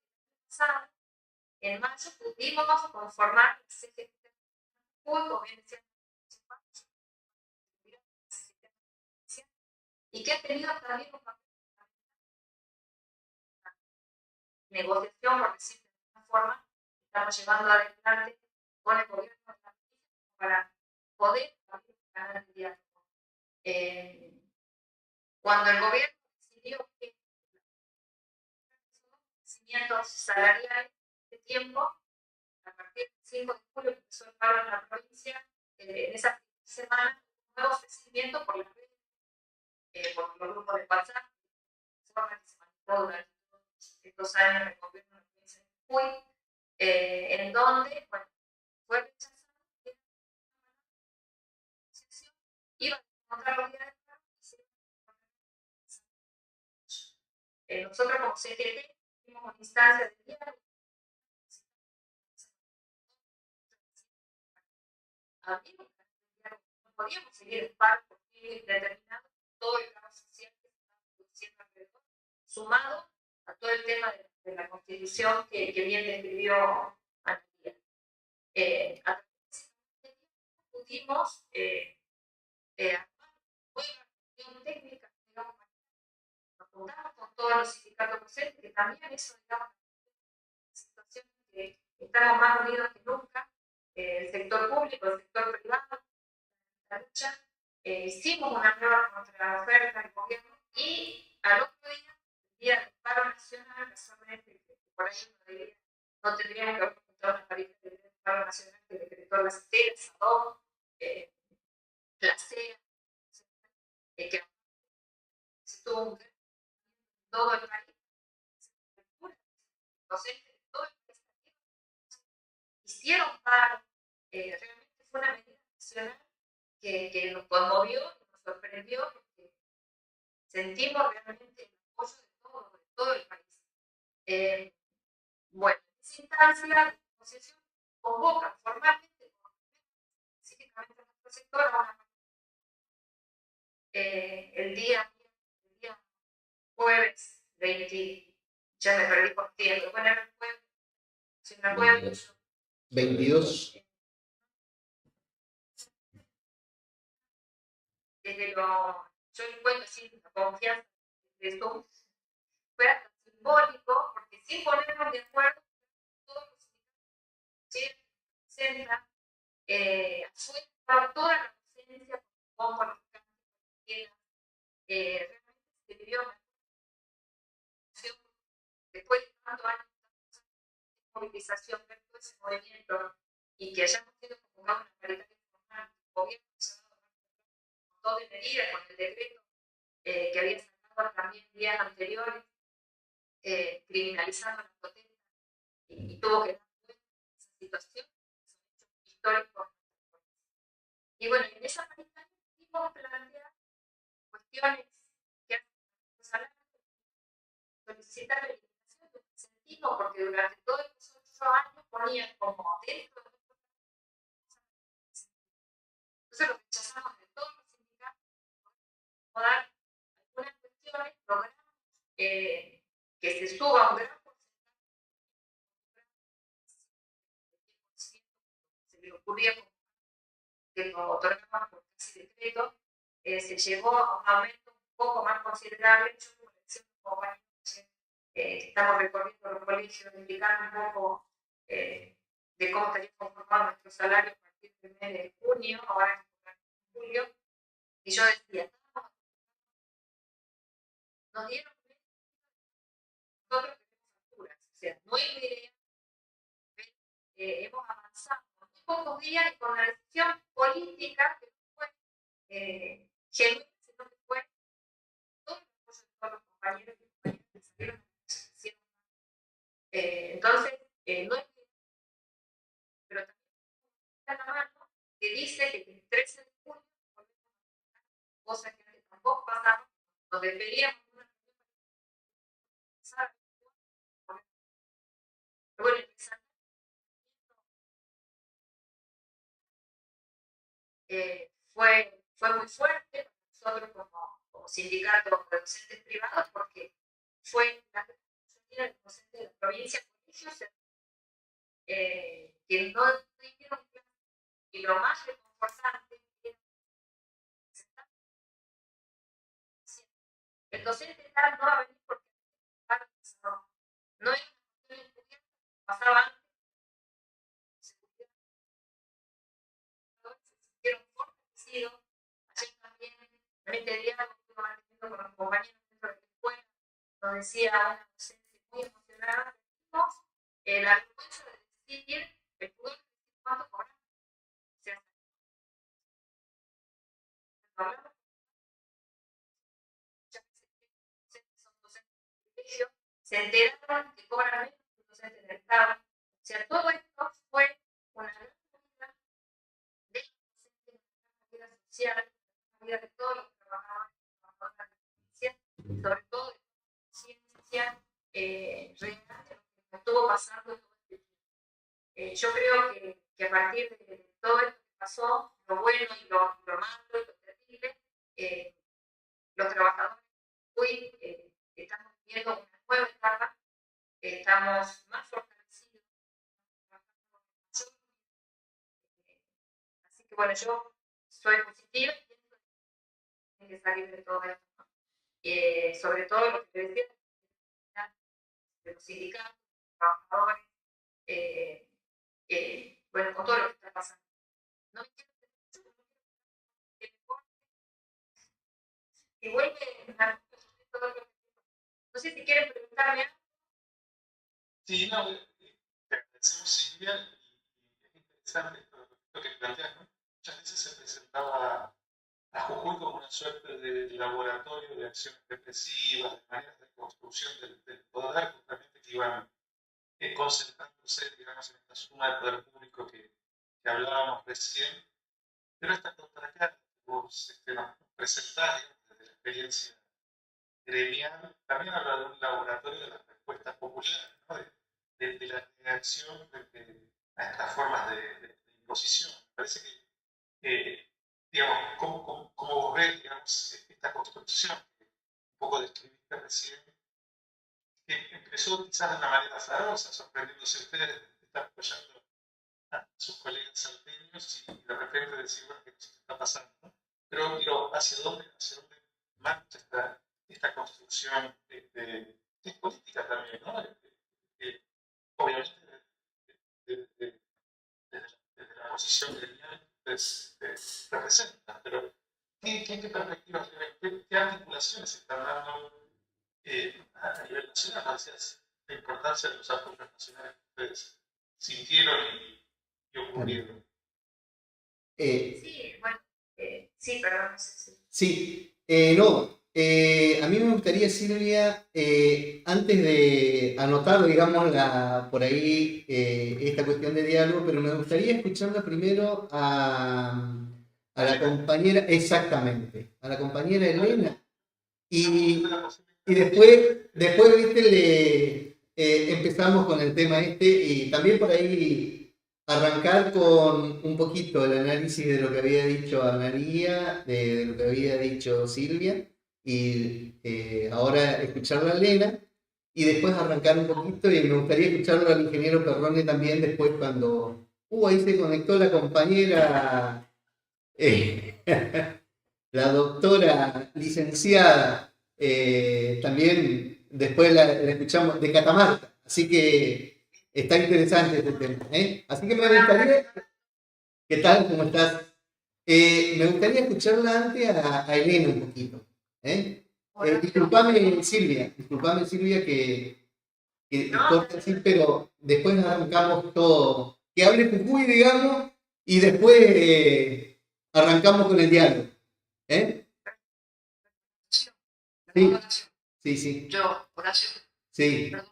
En mayo pudimos conformar la CGT, como bien decía, y que ha tenido también un papel de negociación, por decirlo de alguna forma, está estamos llevando adelante con el gobierno de la provincia para poder abrir un canal de diálogo. Cuando el gobierno decidió que los crecimientos salariales de tiempo, a partir del 5 de julio que empezó el paro en la provincia, en esa semana, un nuevo ofrecimiento por las redes, por los grupos de WhatsApp, que se manejó durante todos estos años del gobierno de la provincia de Jujuy, en donde, bueno, fue rechazado que la negociación iba a encontrar los días de paro y se nosotros como CGT tuvimos una instancia de diálogo. No podíamos seguir el paro porque determinado todo el caos social que se estaba produciendo alrededor, sumado a todo el tema de la constitución que bien describió Analía. A través de pudimos armar una reunión técnica, digamos, nos juntamos con todos los sindicatos docentes, que también eso, digamos, es una situación que estamos más unidos que nunca, el sector público, el sector privado, la lucha. Hicimos una prueba contra la oferta del gobierno y al otro día, el día del paro nacional, casualmente, que por ahí no tendríamos que haber encontrado una pareja del paro nacional que decretó las CELAS, SADOC, la CEA, que se tuvo un todo el país, docentes de todo el país hicieron paro. Realmente fue una medida nacional que nos conmovió, nos sorprendió, porque sentimos realmente el apoyo de todo el país. Bueno, en esa instancia, la negociación convoca formalmente, específicamente a nuestro sector, a una el día jueves 20, ya me perdí por tiempo, bueno, era el jueves, si no recuerdo, 22. Desde yo encuentro así la confianza de esto, fue hasta simbólico, porque sin ponernos de acuerdo, todos los sindicatos presentan, afuera toda la docencia, como los campos, realmente se vivió una situación después de tantos años de movilización, ver todo ese movimiento y que hayamos sido convocados a una paritaria formal, el gobierno se ha dado un montón de medidas con el decreto que había sacado también días anteriores, criminalizando la protesta y tuvo que dar cuenta de esa situación, son hechos históricos. Y bueno, en esa paritaria pudimos plantear cuestiones que hacen los salarios, solicitar la eliminación de un incentivo, porque durante todos estos 8 años ponían como dentro de nuestro país. Entonces lo rechazamos de todos los sindicatos, dar algunas cuestiones, logramos que se suba un gran porcentaje, se le ocurría que lo otorgaban por casi decreto, se llegó a un aumento un poco más considerable. Yo, como le decía a un compañero, estamos recorriendo los colegios, indicando un poco de cómo estaría conformado nuestro salario a partir del mes de junio, ahora en julio, y yo decía, nos dieron nosotros tenemos alturas, o sea, no es la idea, hemos avanzado en muy pocos días y con la decisión política que no fue genuina, sino que fue todo el apoyo de todos los compañeros y compañeras que salieron a la entonces, no es pero también está la mano que dice que el 13 de julio, cosa que antes tampoco pasaba, nos despedíamos de una reunión para bueno, empezar fue muy fuerte para nosotros como sindicato de docentes privados, porque fue la responsabilidad del docente de la provincia, colegios que no tuvieron clases, y lo más reconfortante era el docente tal no va a venir porque no es una cuestión encubierta, pasaba antes, realmente diálogo que iba manteniendo con los compañeros dentro de la escuela, nos decía una docente muy emocionada, la vergüenza de decir, el pudor de decir cuánto cobramos. O sea, hablamos muchas veces que son docentes de privilegio, se enteraron que cobran menos que los docentes del Estado. O sea, todo esto fue una gran movida de los docentes, una gran movida social, una movida de todos los trabajadores y trabajadoras de la justicia, y sobre todo de conciencia real de lo que estuvo pasando todo este tiempo. Yo creo que a partir de todo esto que pasó, lo bueno y lo malo y lo terrible, los trabajadores hoy estamos viviendo una nueva etapa, estamos más fortalecidos, así que bueno, yo soy positiva y pienso que tiene que salir de todo esto, ¿no? Sobre todo lo que te decía, de los sindicatos, de los trabajadores, bueno, con todo lo que está pasando. No me quiero que me corte y vuelve a todo lo que... No sé si quieren preguntarme algo. Sí, no, te agradecemos, Silvia, y es interesante lo que planteas, ¿no? Muchas veces se presentaba a Jujuy como una suerte de laboratorio de acciones represivas, de maneras de construcción del poder, justamente que iban concentrándose, digamos, en esta suma de poder público que hablábamos recién, pero esta contracara que vos nos presentás, digamos, desde la experiencia gremial, también habla de un laboratorio de las respuestas populares, ¿no? De la reacción a estas formas de imposición. Me parece que digamos, ¿cómo vos ves, digamos, esta construcción que un poco describiste recién, que empezó quizás de una manera azarosa, sorprendiéndose ustedes de estar apoyando a sus colegas salteños y de repente decir, bueno, ¿qué nos está pasando? ¿No? Pero digo, ¿hacia dónde marcha esta construcción de política también, ¿no? Obviamente desde la posición gremial representa, pero ¿qué perspectivas, qué articulaciones se están dando a nivel nacional? Gracias la importancia de los apoyos nacionales que ustedes sintieron y ocurrieron. Sí, bueno, sí, perdón, no sé si... Sí, no, a mí me gustaría, Silvia, antes de anotar, digamos, por ahí esta cuestión de diálogo, pero me gustaría escucharla primero a la compañera, exactamente, a la compañera Elena, y después viste, empezamos con el tema este, y también por ahí arrancar con un poquito el análisis de lo que había dicho Analía, de lo que había dicho Silvia, y ahora escucharla a Elena, y después arrancar un poquito, y me gustaría escucharlo al ingeniero Perrone también después cuando... ahí se conectó la compañera, la doctora licenciada, también después la escuchamos de Catamarca, así que está interesante este tema. Así que me gustaría, ¿qué tal? ¿Cómo estás? Me gustaría escucharla antes a Elena un poquito. Disculpame Silvia, que corta así, pero después arrancamos todo, que hable Jujuy, digamos, y después arrancamos con el diálogo. Sí, sí. Yo, Horacio, Sí. perdón.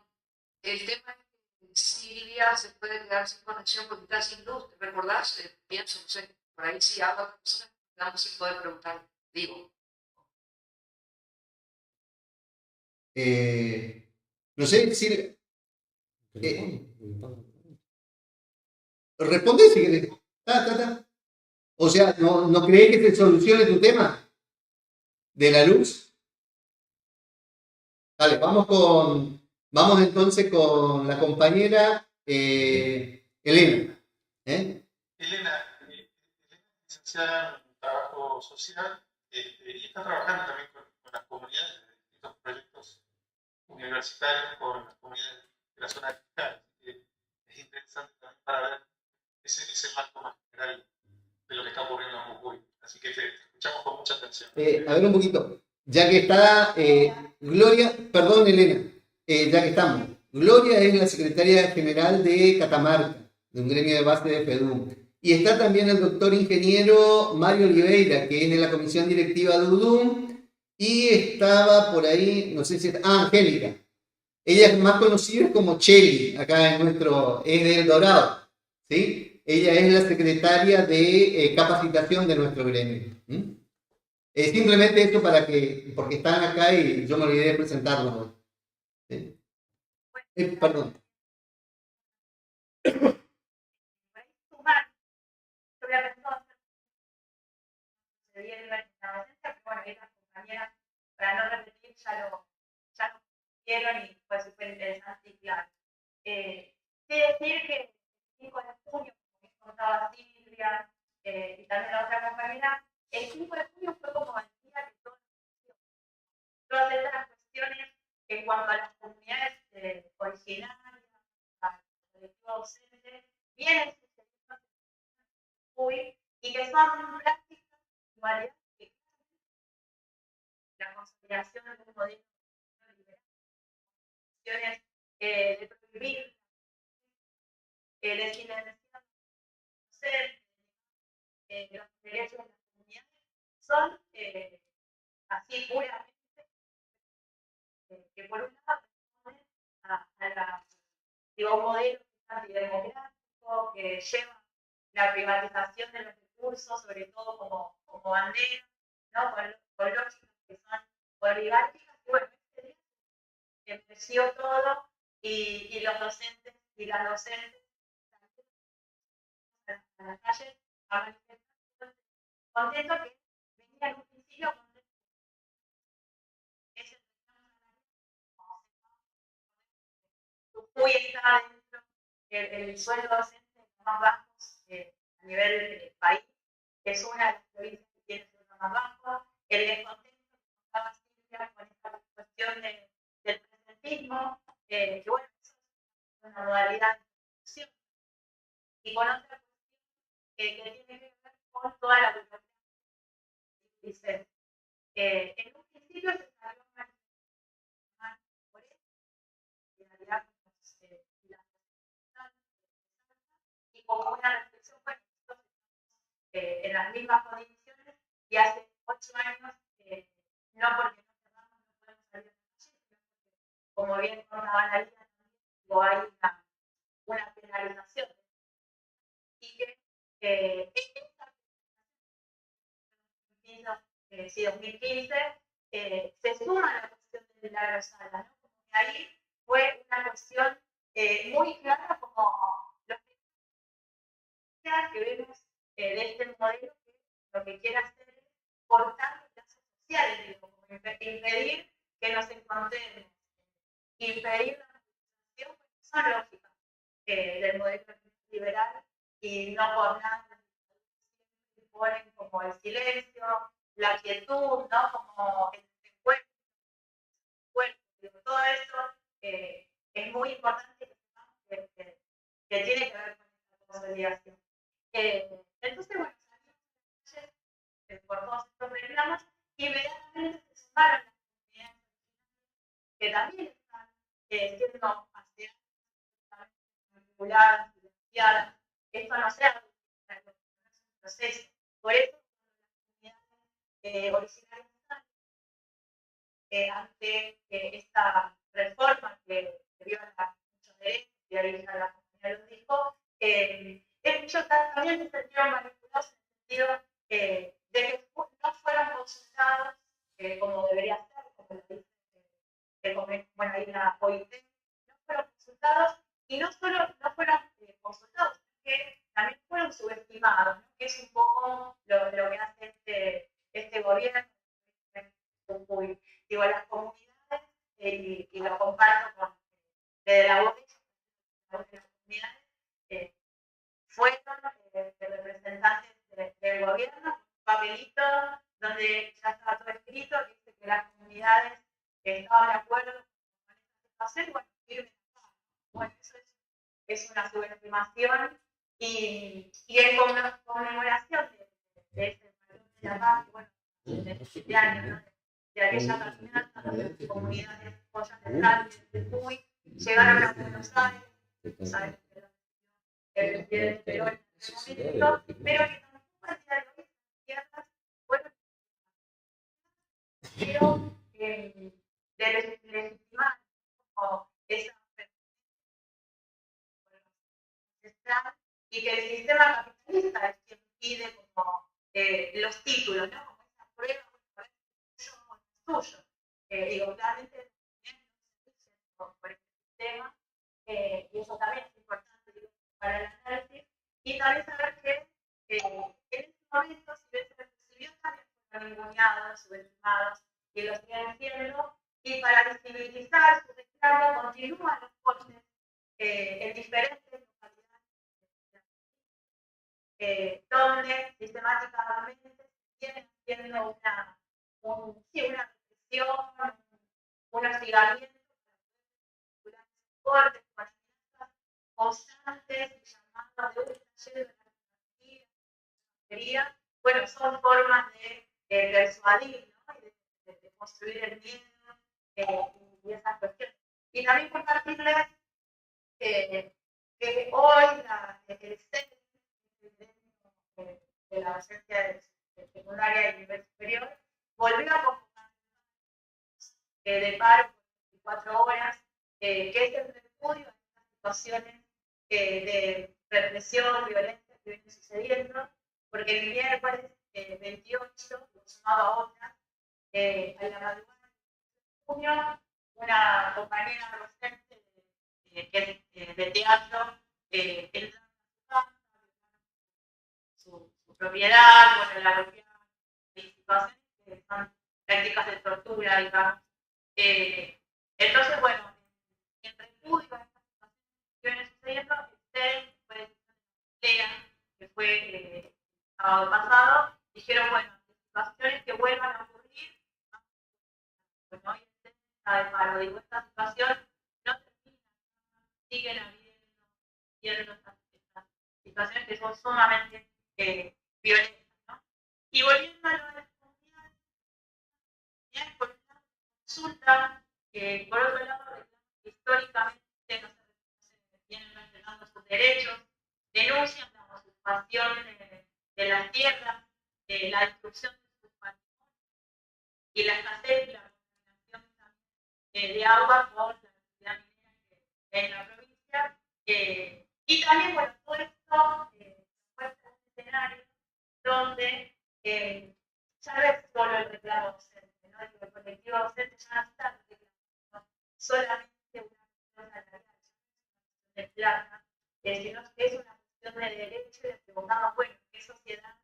El tema es que Silvia se puede quedar sin conexión porque está sin luz. ¿Te recordás? Pienso, no sé, por ahí sí habla con personas que quedamos sin poder preguntar. Digo. No sé, Silvia. Responde si querés. O sea, ¿no crees que se solucione tu tema de la luz? Dale, vamos entonces con la compañera Elena. Elena es licenciada en trabajo social y está trabajando también con las comunidades de distintos proyectos universitarios, con las comunidades de la zona digital. Es interesante también para ver ese marco más general de lo que está ocurriendo en Jujuy. Así que te escuchamos. escuchamos con mucha atención. A ver un poquito. Ya que está Gloria, perdón Elena, ya que estamos. Gloria es la secretaria general de Catamarca, de un gremio de base de FEDUM. Y está también el doctor ingeniero Mario Oliveira, que es de la comisión directiva de UDUM. Y estaba por ahí, no sé si está, Angélica. Ella es más conocida como Cheli, acá en es de El Dorado, ¿sí? Ella es la secretaria de capacitación de nuestro gremio. Simplemente esto porque están acá y yo me olvidé de presentarlos. ¿Sí? Perdón. Para no repetir, ya lo vieron y fue súper interesante y claro. Sí decir que el 5 de junio, como les contaba Silvia y también la otra compañera, el 5 de junio fue como el día que todas estas cuestiones en cuanto a las comunidades originarias, al colectivo docente, vienen sucediendo y que son prácticas y variedades que la consolidación de un modelo liberal, de prohibir, de silenciar, los derechos de las comunidades, son así puramente que por un lado responden a un modelo antidemocrático que lleva la privatización de los recursos, sobre todo como bandera, ¿no? con lógicas que son oligárquicas, y bueno, este día empezó todo y los docentes y las docentes a las calles a manifestar contento que venía en un principio con ese Jujuy está dentro el sueldo docente más bajos a nivel país, que es una de las provincias que tiene el sueldo más bajo, el descontento que estaba Silvia con esta cuestión del presentismo, que bueno, eso es una modalidad de producción, y con otra cuestión que tiene que ver con toda la burocracia. Dice, en un principio se salió una por eso, en realidad, y como una reflexión, bueno, en las mismas condiciones, y hace 8 años, no porque no cerramos, no podemos salir de la calle, sino porque, como bien contaba la línea, hay una penalización. Y que esta 2015 se suma a la cuestión de Milagro Sala, ¿no? Como que ahí fue una cuestión muy clara como los que vemos de este modelo, que lo que quiere hacer es cortar los lazos sociales, digo, como impedir que nos encontremos, impedir la manifestación, porque son lógicas del modelo liberal y no por nada ponen como el silencio, la quietud, ¿no? Como el cuerpo, todo eso es muy importante que tiene que ver con esta consolidación. Entonces, bueno, salimos por todos estos reclamos y inmediatamente se sumaron las comunidades que también están siendo manipuladas, silenciadas. Esto no se ha es un proceso. Por eso, las comunidades originarias ante esta reforma que viola muchos derechos, y ahí ya la comunidad lo dijo, ellos también se sintieron manipulados en el sentido de que no fueron consultados como debería ser, como lo dice, bueno, ahí la OIT, no fueron consultados, y no solo no fueron consultados, sino que también fueron subestimados, ¿no? Que es un poco lo que hace este gobierno. Digo, las comunidades, y lo comparto con desde la voz de las comunidades, fueron representantes del gobierno, un papelito donde ya estaba todo escrito, que dice que las comunidades estaban de acuerdo con esta situación, bueno, firmen. Bueno, eso es una subestimación y en conmemoración de este Maratón de la Paz, bueno, de años, ¿no? De aquella caminata donde las comunidades Joyas del Cambio de Jujuy llegaron a Buenos Aires, ¿sabes? El presidente Perón en ese momento, pero que tampoco al día de hoy tierras fueron, pero de legitimar como esa ancestral y que el sistema capitalista es quien pide como los títulos, ¿no? Como esa prueba, por eso es tuyo. Digo, claramente por este sistema, y eso también es importante digo, para el análisis, y también saber que en este momento, si bien se recibió también fueron ninguneados, subestimados, y lo siguen siendo, y para visibilizar su reclamo continúan los cortes en diferentes localidades donde sistemáticamente se viene haciendo una represión, un hostigamiento para cortes, con amenazas constantes, llamados de un taller de la justicia, bueno, son formas de persuadir, ¿no? Y de construir el miedo y esas cuestiones. Y también compartirles que hoy el centro de la docencia de secundaria y nivel superior volvió a convocar de paro por 24 horas, que es el repudio a estas situaciones de represión, violencia que vienen sucediendo, porque el miércoles 28, sumado a otras, a la madrugada de junio, una compañera docente de teatro entra su propiedad, bueno, la propia situaciones que son prácticas de tortura, digamos. Entonces, bueno, en repudio a estas situaciones que vienen sucediendo, fue que fue el sábado pasado, dijeron, bueno, situaciones que vuelvan a ocurrir, bueno, hoy está de paro, digo, esta situación no termina, siguen habiendo estas situaciones que son sumamente violentas, ¿no? Y volviendo a lo de las comunidades, por un lado, resulta que, por otro lado, históricamente no se vienen respetando sus derechos, denuncian la usurpación de las tierras, la destrucción de sus patrimonios y la escasez y la contaminación de agua por la actividad minera en la provincia. Y también, bueno, todo esto muestra un escenario donde ya no es solo el reclamo docente, ¿no? El colectivo docente ya no está reclamando solamente una cuestión salarial, de plata, sino que es una cuestión de derecho y de preguntarnos, bueno, ¿qué sociedad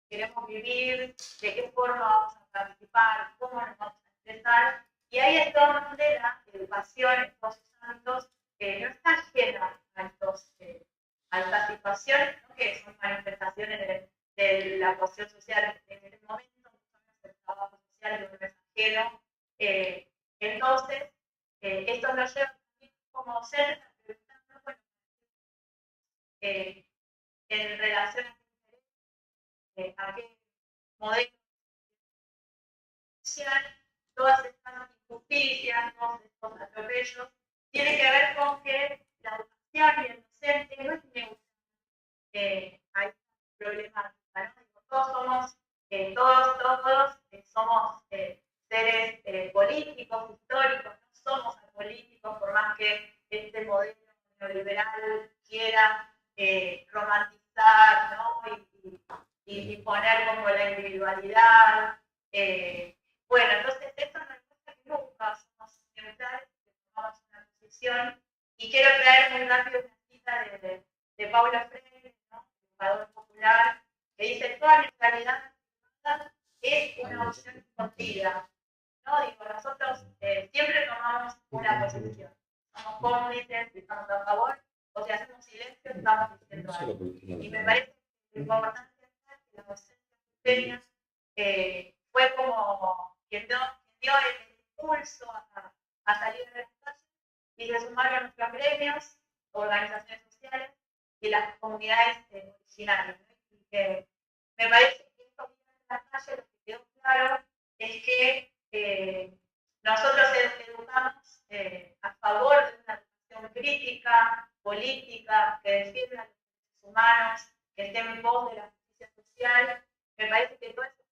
queremos vivir? ¿De qué forma vamos a participar? ¿Cómo nos vamos a expresar? Y ahí es donde la educación en todos sus ámbitos no está llena a estas situaciones, ¿no? Que son manifestaciones de la cuestión social en este momento, el trabajo social es un mensajero. Entonces, esto nos lleva como seres a preguntarnos, bueno, en relación a qué modelo social, todas estas injusticias, todos estos atropellos, tiene que ver con que la educación y el docente no es neutral. Hay problemática, ¿no? Todos somos seres políticos, históricos, no somos apolíticos, por más que este modelo neoliberal quiera romantizar, ¿no? Y poner como la individualidad. Bueno, entonces esto nos muestra que nunca somos neutrales, que tomamos una posición. Y quiero traer muy rápido una cita de Paulo Freire, ¿no? Educador popular, que dice: toda neutralidad es una opción escondida. ¿No? Digo, nosotros siempre tomamos una posición. Somos cómplices, estamos a favor, o si hacemos silencio, estamos diciendo algo. Y me parece importante que la docencia porteña fue como quien dio el impulso a salir de las calles y se sumaron a nuestros gremios, organizaciones sociales y las comunidades originarias, ¿no? Y que me parece que esto en las calles lo que quedó claro marcaron es que nosotros educamos a favor de una educación crítica, política, que defienda los derechos humanos, que esté en pos de la justicia social. Me parece que todo eso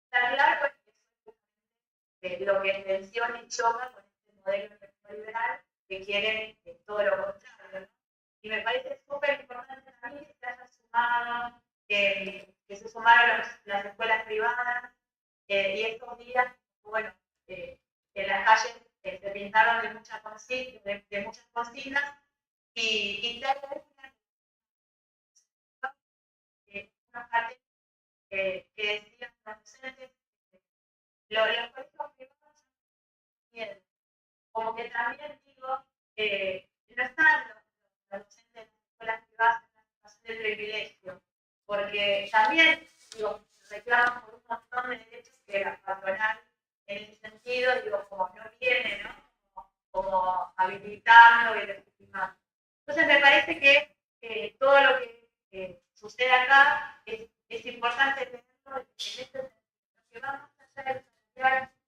está claro, porque eso es lo que menciona y choca con este modelo neoliberal que quieren todo lo contrario, ¿no? Y me parece súper importante también que se haya sumado, que se sumaron las escuelas privadas, y estos días, bueno, en las calles se pintaron de muchas consignas, y claro, una parte que decían los docentes, los colegios privados tienen como que también digo, no están los docentes de las escuelas privadas en la situación de privilegio, porque también digo, reclaman por un montón de derechos que la patronal en ese sentido, digo, como no viene, ¿no? Como habilitando y legitimando. Entonces me parece que todo lo que sucede acá es importante tenerlo en este sentido. Lo que vamos a hacer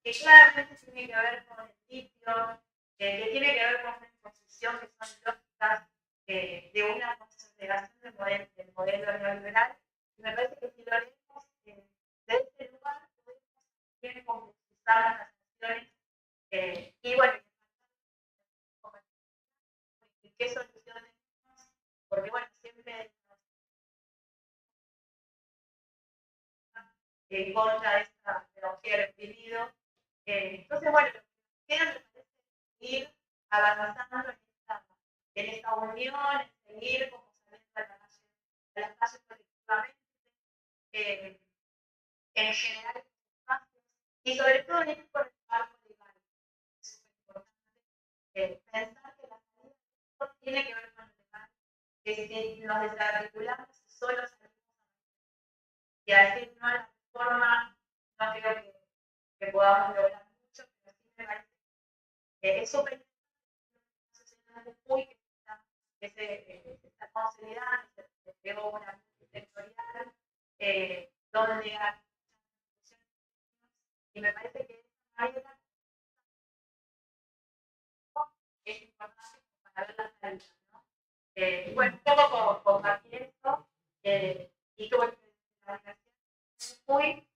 que claramente tiene que ver con el sitio, que tiene que ver con una imposición que son lógicas de una consolidación del modelo neoliberal. Y me parece que si lo leemos desde este lugar, podemos bien complejizar las acciones y bueno, ¿qué solución tenemos? Porque bueno, siempre en contra de esta pedagogía del oprimido. Entonces, bueno, lo que nos queda me parece seguir avanzando en esta unión, en seguir como saliendo a las calles colectivamente, en generar espacios y sobre todo ir por el marco legal. Es súper importante pensar que la salida no tiene que ver con lo legal, que si nos desarticulamos solo salimos y a decir no a la reforma, no creo que podamos lograr mucho, pero sí me parece que es súper importante muy que se está consolidando, se creó una sectorial donde hay y me parece que esta manera es importante para ver la salida, ¿no? Bueno, un poco compartir esto y que bueno, la universidad muy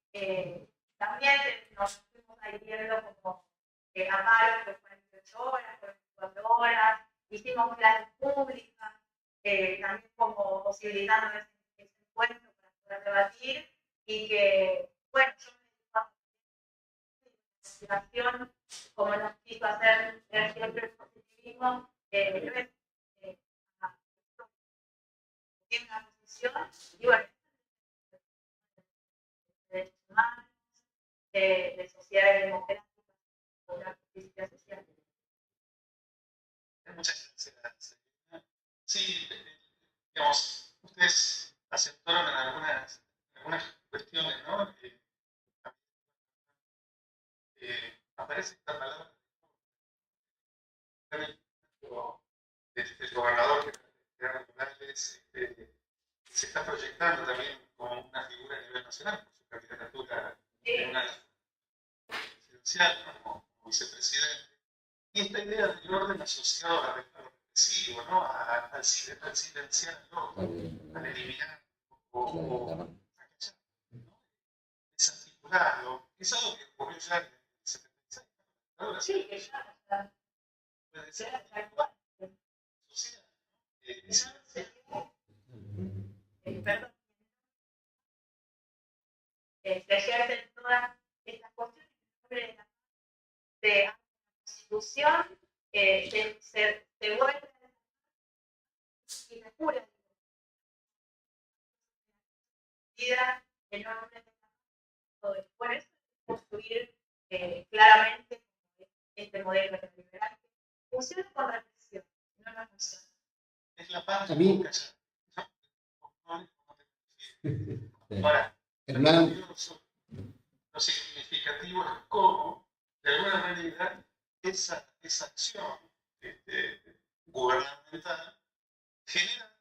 también nos fuimos ahí viendo como a paros por 48 horas, por 24 horas, hicimos clases públicas, también como posibilitando ese encuentro para poder debatir y que, bueno, yo me investigación, como nos quiso hacer siempre el positivismo, tiene una posición y bueno, de derechos humanos, de sociedades democráticas, por la justicia social. Muchas gracias. Sí, digamos, ustedes aceptaron en algunas cuestiones, ¿no? Aparece esta palabra del gobernador que era Morales, se está proyectando también como una figura a nivel nacional por su candidatura en una presidencial, ¿no? como vicepresidente. Y esta idea del orden asociado al represivo, ¿no? al silenciar al otro, al eliminar o aquellar, ¿no? Desarticularlo, es algo que ocurrió ya en el 76. Ahora Sí, que ya puede ser actual. social. Perdón. Se ejercen todas estas cuestiones de la Constitución, se vuelve y mejora vida en nombre de todo. Por eso es construir claramente este modelo neoliberal que funciona con represión, no funciona. Es la paz A mí- Ahora, Hernán, lo significativo es cómo, de alguna manera, esa acción gubernamental genera,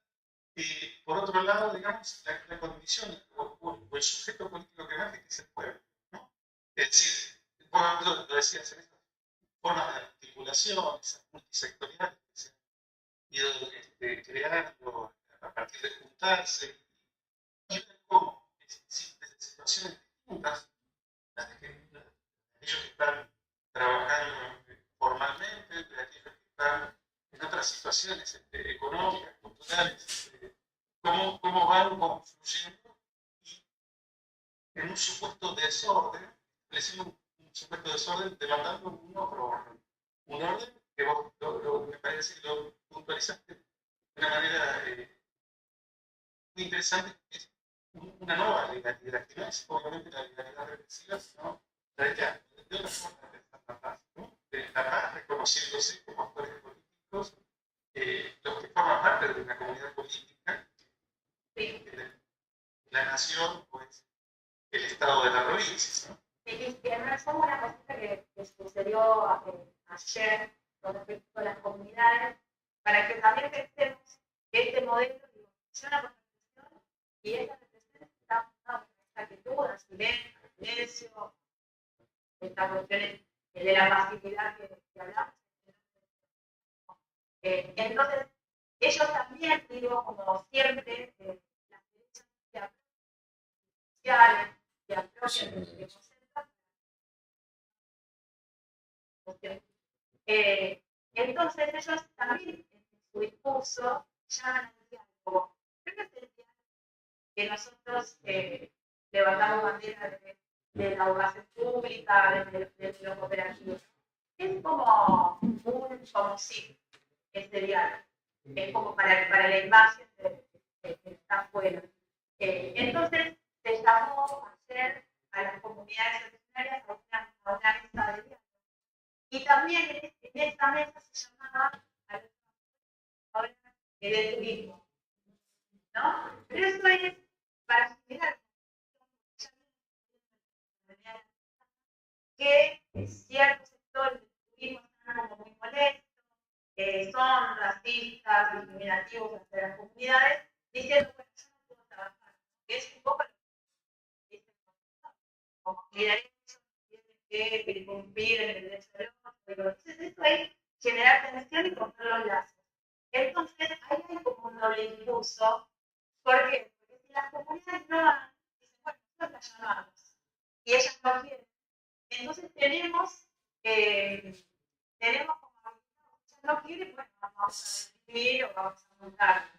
por otro lado, digamos, la condición o el sujeto político que emerge, que es el pueblo, ¿no? decir, vos lo decías, en estas formas de articulación, esas multisectoriales que se han ido creando a partir de juntarse, y ver cómo desde situaciones distintas, las de aquellos que están trabajando formalmente, de aquellos que están en otras situaciones económicas, culturales, cómo van confluyendo y en un supuesto desorden, estableciendo un supuesto desorden, demandando un otro orden. Un orden que vos me parece que lo puntualizaste de una manera muy interesante, que es una nueva legalidad, que no es obviamente la legalidad represiva, sino la de otra forma de pensar la paz, ¿no? De la paz reconociéndose como actores políticos, los que forman parte de una comunidad política, la nación, pues el estado de la provincia, ¿no? Y además fue una cosita que sucedió ayer con respecto a las comunidades, para que también pensemos que este modelo funciona con represión y esta represión está basada en esta actitud, en silencio, estas cuestiones de la pasividad que hablamos. Entonces, ellos también, digo, como siempre, las derechas sociales que apropian de los entonces ellos también en su discurso llaman al diálogo. Creo que es el diálogo que nosotros levantamos bandera de la educación pública, de lo cooperativo. Es como como sí, este diálogo. Es como para la imagen que está afuera. Entonces se llamó ayer a las comunidades originarias a una mesa de diálogo. Y también en esta mesa se llamaba a los del turismo, ¿no? Pero eso es para generar que ciertos sectores del turismo están como muy molestos, son racistas, discriminativos hacia las comunidades, diciendo, bueno, yo no puedo trabajar, que es un poco lo que dice como que derechos tienen que cumplir en el derecho del otro. Entonces, eso es generar tensión y romper los lazos. Entonces, ahí hay como un doble discurso. ¿Por qué? Porque si las comunidades no van, dicen, bueno, nosotros ya no vamos. Y ellas no quieren. Entonces, tenemos como, ella no quiere, bueno, vamos a dividir o vamos a montar.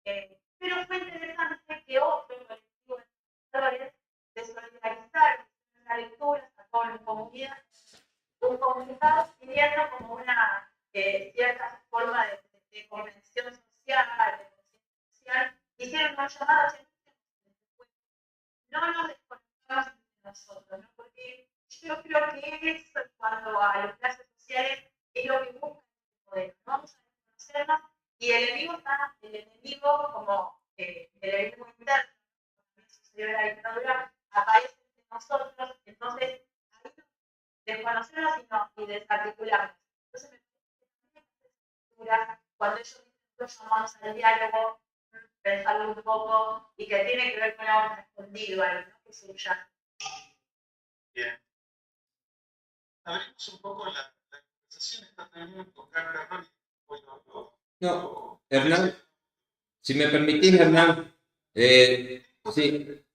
Pero fue interesante que otro colectivo de educadores se solidarizaron en la lectura, sacó en comunidad un comunicado pidiendo como una cierta forma de convención social, de conciencia social, hicieron una llamada, no nos desconectamos entre nosotros, ¿no? Porque yo creo que eso, en cuanto a las clases sociales, es lo que busca este modelo. No vamos a desconocernos y el enemigo como el enemigo interno, como sucedió en la dictadura, aparece entre nosotros, entonces ahí desconocernos y desarticularnos. Entonces me parece que cuando ellos dicen que llamamos al diálogo, pensarlo un poco y que tiene que ver con algo respondido ahí, ¿no? Que suya. Bien. Abrimos un poco la conversación, está terminando con Carla Ronnie. No, Hernán, si me permitís, Hernán, sí,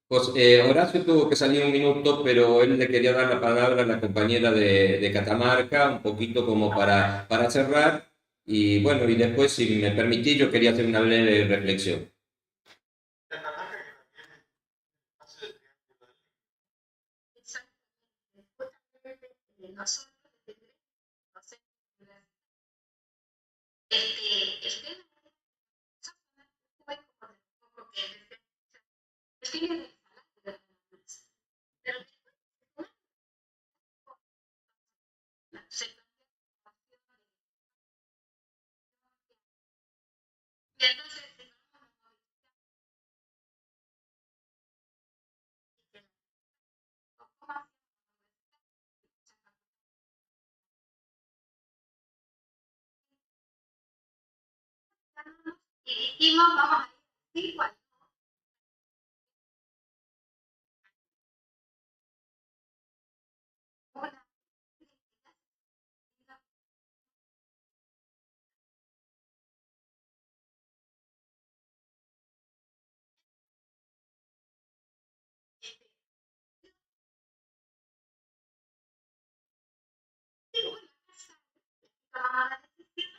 pues Horacio tuvo que salir un minuto, pero él le quería dar la palabra a la compañera de Catamarca, un poquito como para cerrar, y bueno, y después, si me permitís, yo quería hacer una breve reflexión. Nosotros y dijimos, vamos a ir igual. tomamos la decisión.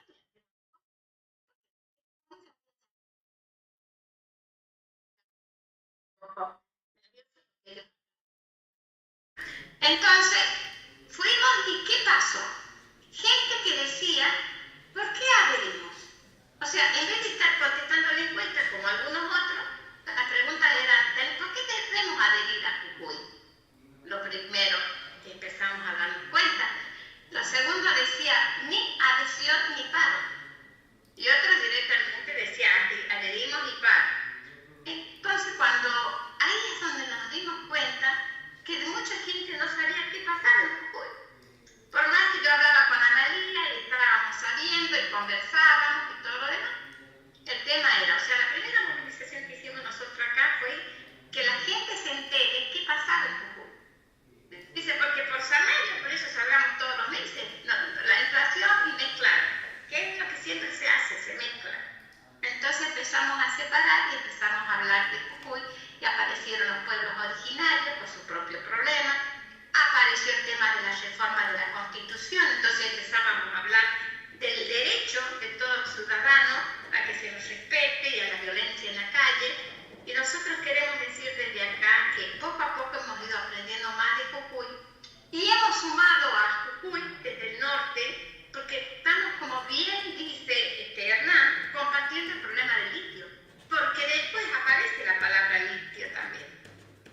Entonces, fuimos y ¿qué pasó? Gente que decía, ¿por qué adherimos? O sea, en vez de estar contestando la encuesta como algunos otros, la pregunta era, ¿por qué debemos adherir a Jujuy? Lo primero que empezamos a darnos cuenta. Lo segundo decía, ni adhesión ni paro. Y otros directamente decían, adherimos y paro. Entonces, ahí es donde nos dimos cuenta que mucha gente no sabía qué pasaba en Jujuy. Por más que yo hablaba con Analía y estábamos saliendo y conversábamos y todo lo demás, el tema era, o sea, la primera movilización que hicimos nosotros acá fue que la gente se entere qué pasaba en Jujuy. Dice, porque por salario, por eso hablamos todos los meses, la inflación y mezclar, que es lo que siempre se hace, se mezcla. Entonces empezamos a separar y empezamos a hablar de Jujuy y aparecieron los pueblos originarios con su propio problema, apareció el tema de la reforma de la Constitución, entonces empezábamos a hablar del derecho de todo ciudadano a que se nos respete y a la violencia en la calle, y nosotros queremos decir desde acá que poco a poco hemos ido aprendiendo más de Jujuy y hemos sumado a Jujuy desde el norte, porque estamos, como bien dice Hernán, compartiendo el problema del litio, porque después aparece la palabra litio también.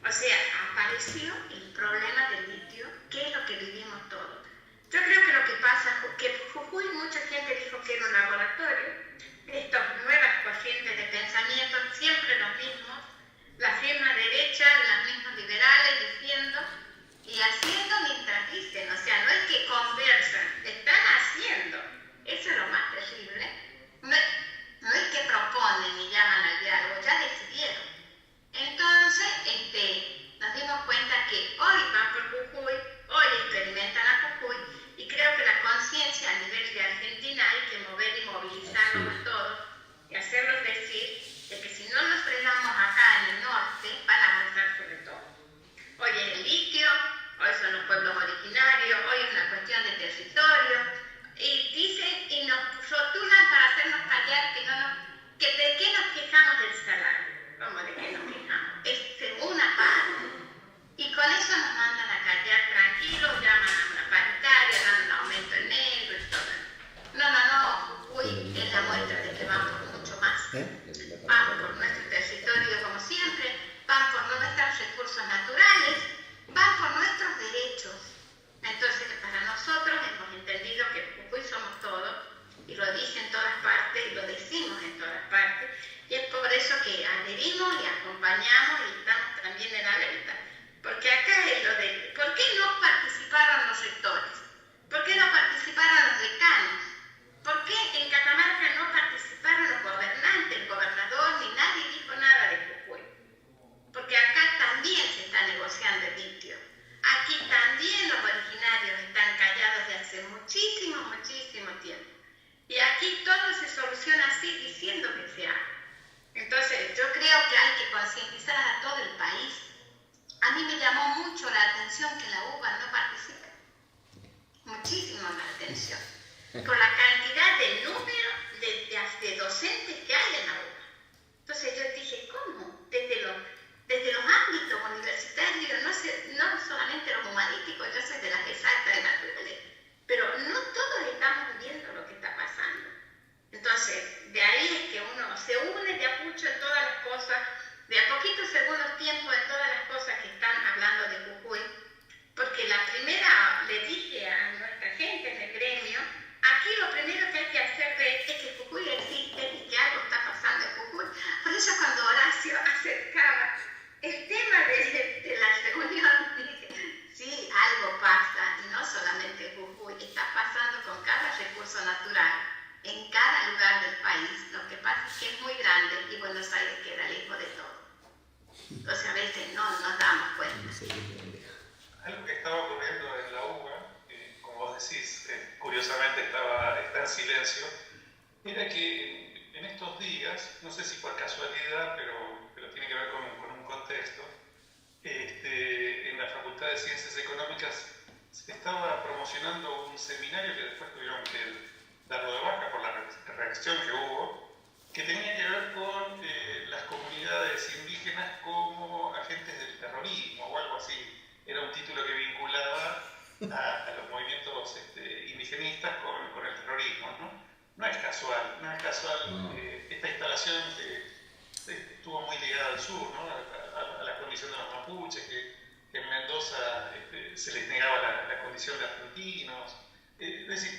O sea, apareció el problema del litio, que es lo que vivimos todos. Yo creo que lo que pasa es que Jujuy, mucha gente dijo que era un laboratorio, estas nuevas corrientes de pensamiento, siempre los mismos, la firma derecha, los mismos liberales diciendo y haciendo mientras dicen, o sea, no es que conversan, están haciendo, eso es lo más terrible, no es que proponen y llaman al diálogo, ya decidieron. Entonces, nos dimos cuenta que hoy van por Jujuy, hoy experimentan a Jujuy, y creo que la conciencia a nivel de Argentina hay que mover y movilizarnos a todos y hacerlos decir de que si no nos frenamos acá en el norte, van a avanzar sobre todo. Hoy es el litio, hoy son los pueblos originarios, hoy es una cuestión de territorio, y dicen y nos rotulan para hacernos callar que de qué nos quejamos del salario. ¿Cómo de qué nos quejamos? Es una parte. Y con eso nos mandan a callar tranquilos, llaman a una paritaria, dan un aumento en negro y todo. No, Jujuy es la muestra de que van por mucho más. Van por nuestro territorio como siempre, van por nuestros recursos naturales, van por nuestros derechos. Entonces, para nosotros hemos entendido que Jujuy somos todos, y lo dije en todas partes, y lo decimos en todas partes, y es por eso que adherimos y acompañamos y estamos también en alerta. Porque acá es lo de, ¿por qué no participaron los rectores? ¿Por qué no participaron los decanos? ¿Por qué en Catamarca no participaron los gobernantes, el gobernador, ni nadie dijo nada de Jujuy? Porque acá también se está negociando el litio. Aquí también los originarios están callados de hace muchísimo tiempo. Y aquí todo se soluciona así, diciendo que se haga. Entonces, yo creo que hay que concientizar a todo el país. A mí me llamó mucho la atención que la UBA no participe. Muchísimo la atención. Por la cantidad de número de docentes que hay en la UBA. Entonces yo dije, ¿cómo? Desde los ámbitos universitarios, no solamente los humanísticos, yo soy de las exactas de naturales, pero no todos estamos viendo lo que está pasando. Entonces, de ahí es que uno se une de a mucho en todas las cosas, de a poquito según los tiempos en todas las cosas que están hablando de Jujuy, porque la primera le dije a nuestra gente en el gremio, aquí lo primero que hay que hacer es que Jujuy existe y que algo está pasando en Jujuy. Por eso cuando Horacio acercaba el tema de la reunión, dije, sí, algo pasa, y no solamente en Jujuy, está pasando con cada recurso natural, en cada lugar del país. Lo que pasa es que es muy grande y Buenos Aires queda lejos de todo. Entonces a veces no nos damos cuenta. Algo que estaba ocurriendo en la UBA, como vos decís, curiosamente está en silencio, era que en estos días, no sé si por casualidad, pero tiene que ver con un contexto, en la Facultad de Ciencias Económicas se se estaba promocionando un seminario que después tuvieron que darlo de baja por la reacción que hubo, que tenía que ver con las comunidades indígenas como agentes del terrorismo o algo así. Era un título que vinculaba a los movimientos indigenistas con el terrorismo, ¿no? No es casual, no es casual. No. Esta instalación estuvo muy ligada al sur, ¿no? A la condición de los mapuches, que en Mendoza se les negaba la condición de argentinos. Es decir,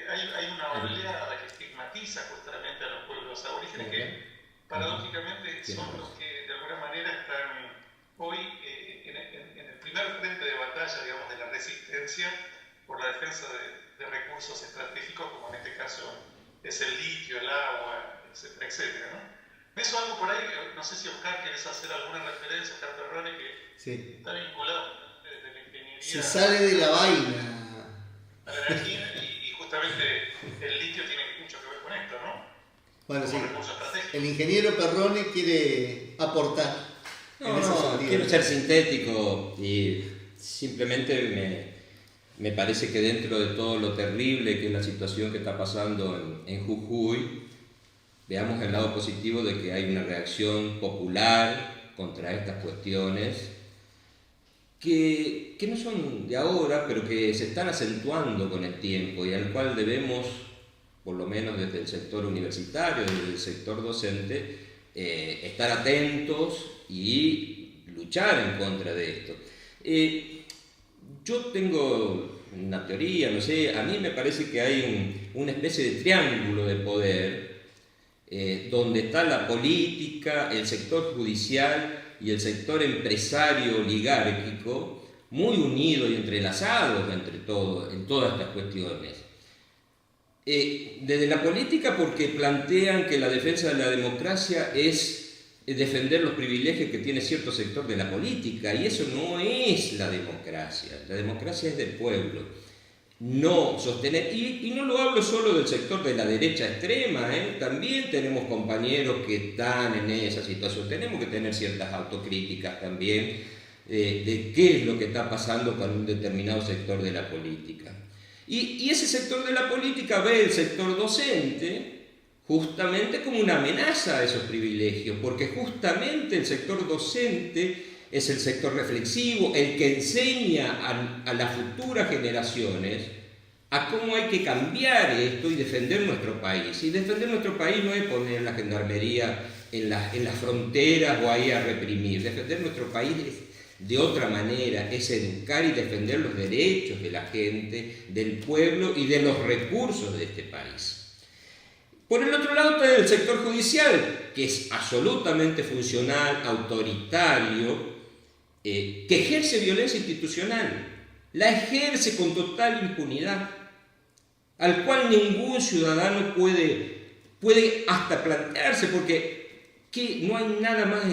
hay una oleada que estigmatiza justamente a los pueblos aborígenes que paradójicamente son los que de alguna manera están hoy en el primer frente de batalla, digamos, de la resistencia por la defensa de recursos estratégicos, como en este caso es el litio, el agua, etcétera, etcétera, ¿no? ¿Ves algo por ahí? No sé si Oscar querés hacer alguna referencia, Oscar Perrone, que está vinculado desde la ingeniería. Se sale de la vaina. A la energía, y justamente el litio tiene mucho que ver con esto, ¿no? Bueno, Como sí. recurso estratégico. El ingeniero Perrone quiere aportar. en ese sentido. Quiero ser sintético y simplemente me parece que dentro de todo lo terrible que es la situación que está pasando en Jujuy, veamos el lado positivo de que hay una reacción popular contra estas cuestiones que no son de ahora, pero que se están acentuando con el tiempo y al cual debemos, por lo menos desde el sector universitario, desde el sector docente, estar atentos y luchar en contra de esto. Yo tengo una teoría, no sé, a mí me parece que hay una especie de triángulo de poder donde está la política, el sector judicial y el sector empresario oligárquico, muy unidos y entrelazados en todas estas cuestiones. Desde la política, porque plantean que la defensa de la democracia es defender los privilegios que tiene cierto sector de la política, y eso no es la democracia es del pueblo. No sostener, y no lo hablo solo del sector de la derecha extrema, también tenemos compañeros que están en esa situación, tenemos que tener ciertas autocríticas también de qué es lo que está pasando con un determinado sector de la política. Y ese sector de la política ve el sector docente justamente como una amenaza a esos privilegios, porque justamente el sector docente es el sector reflexivo, el que enseña a las futuras generaciones a cómo hay que cambiar esto y defender nuestro país. Y defender nuestro país no es poner la gendarmería en las fronteras o ahí a reprimir. Defender nuestro país es de otra manera, es educar y defender los derechos de la gente, del pueblo y de los recursos de este país. Por el otro lado está el sector judicial, que es absolutamente funcional, autoritario, que ejerce violencia institucional, la ejerce con total impunidad, al cual ningún ciudadano puede hasta plantearse, porque no hay nada más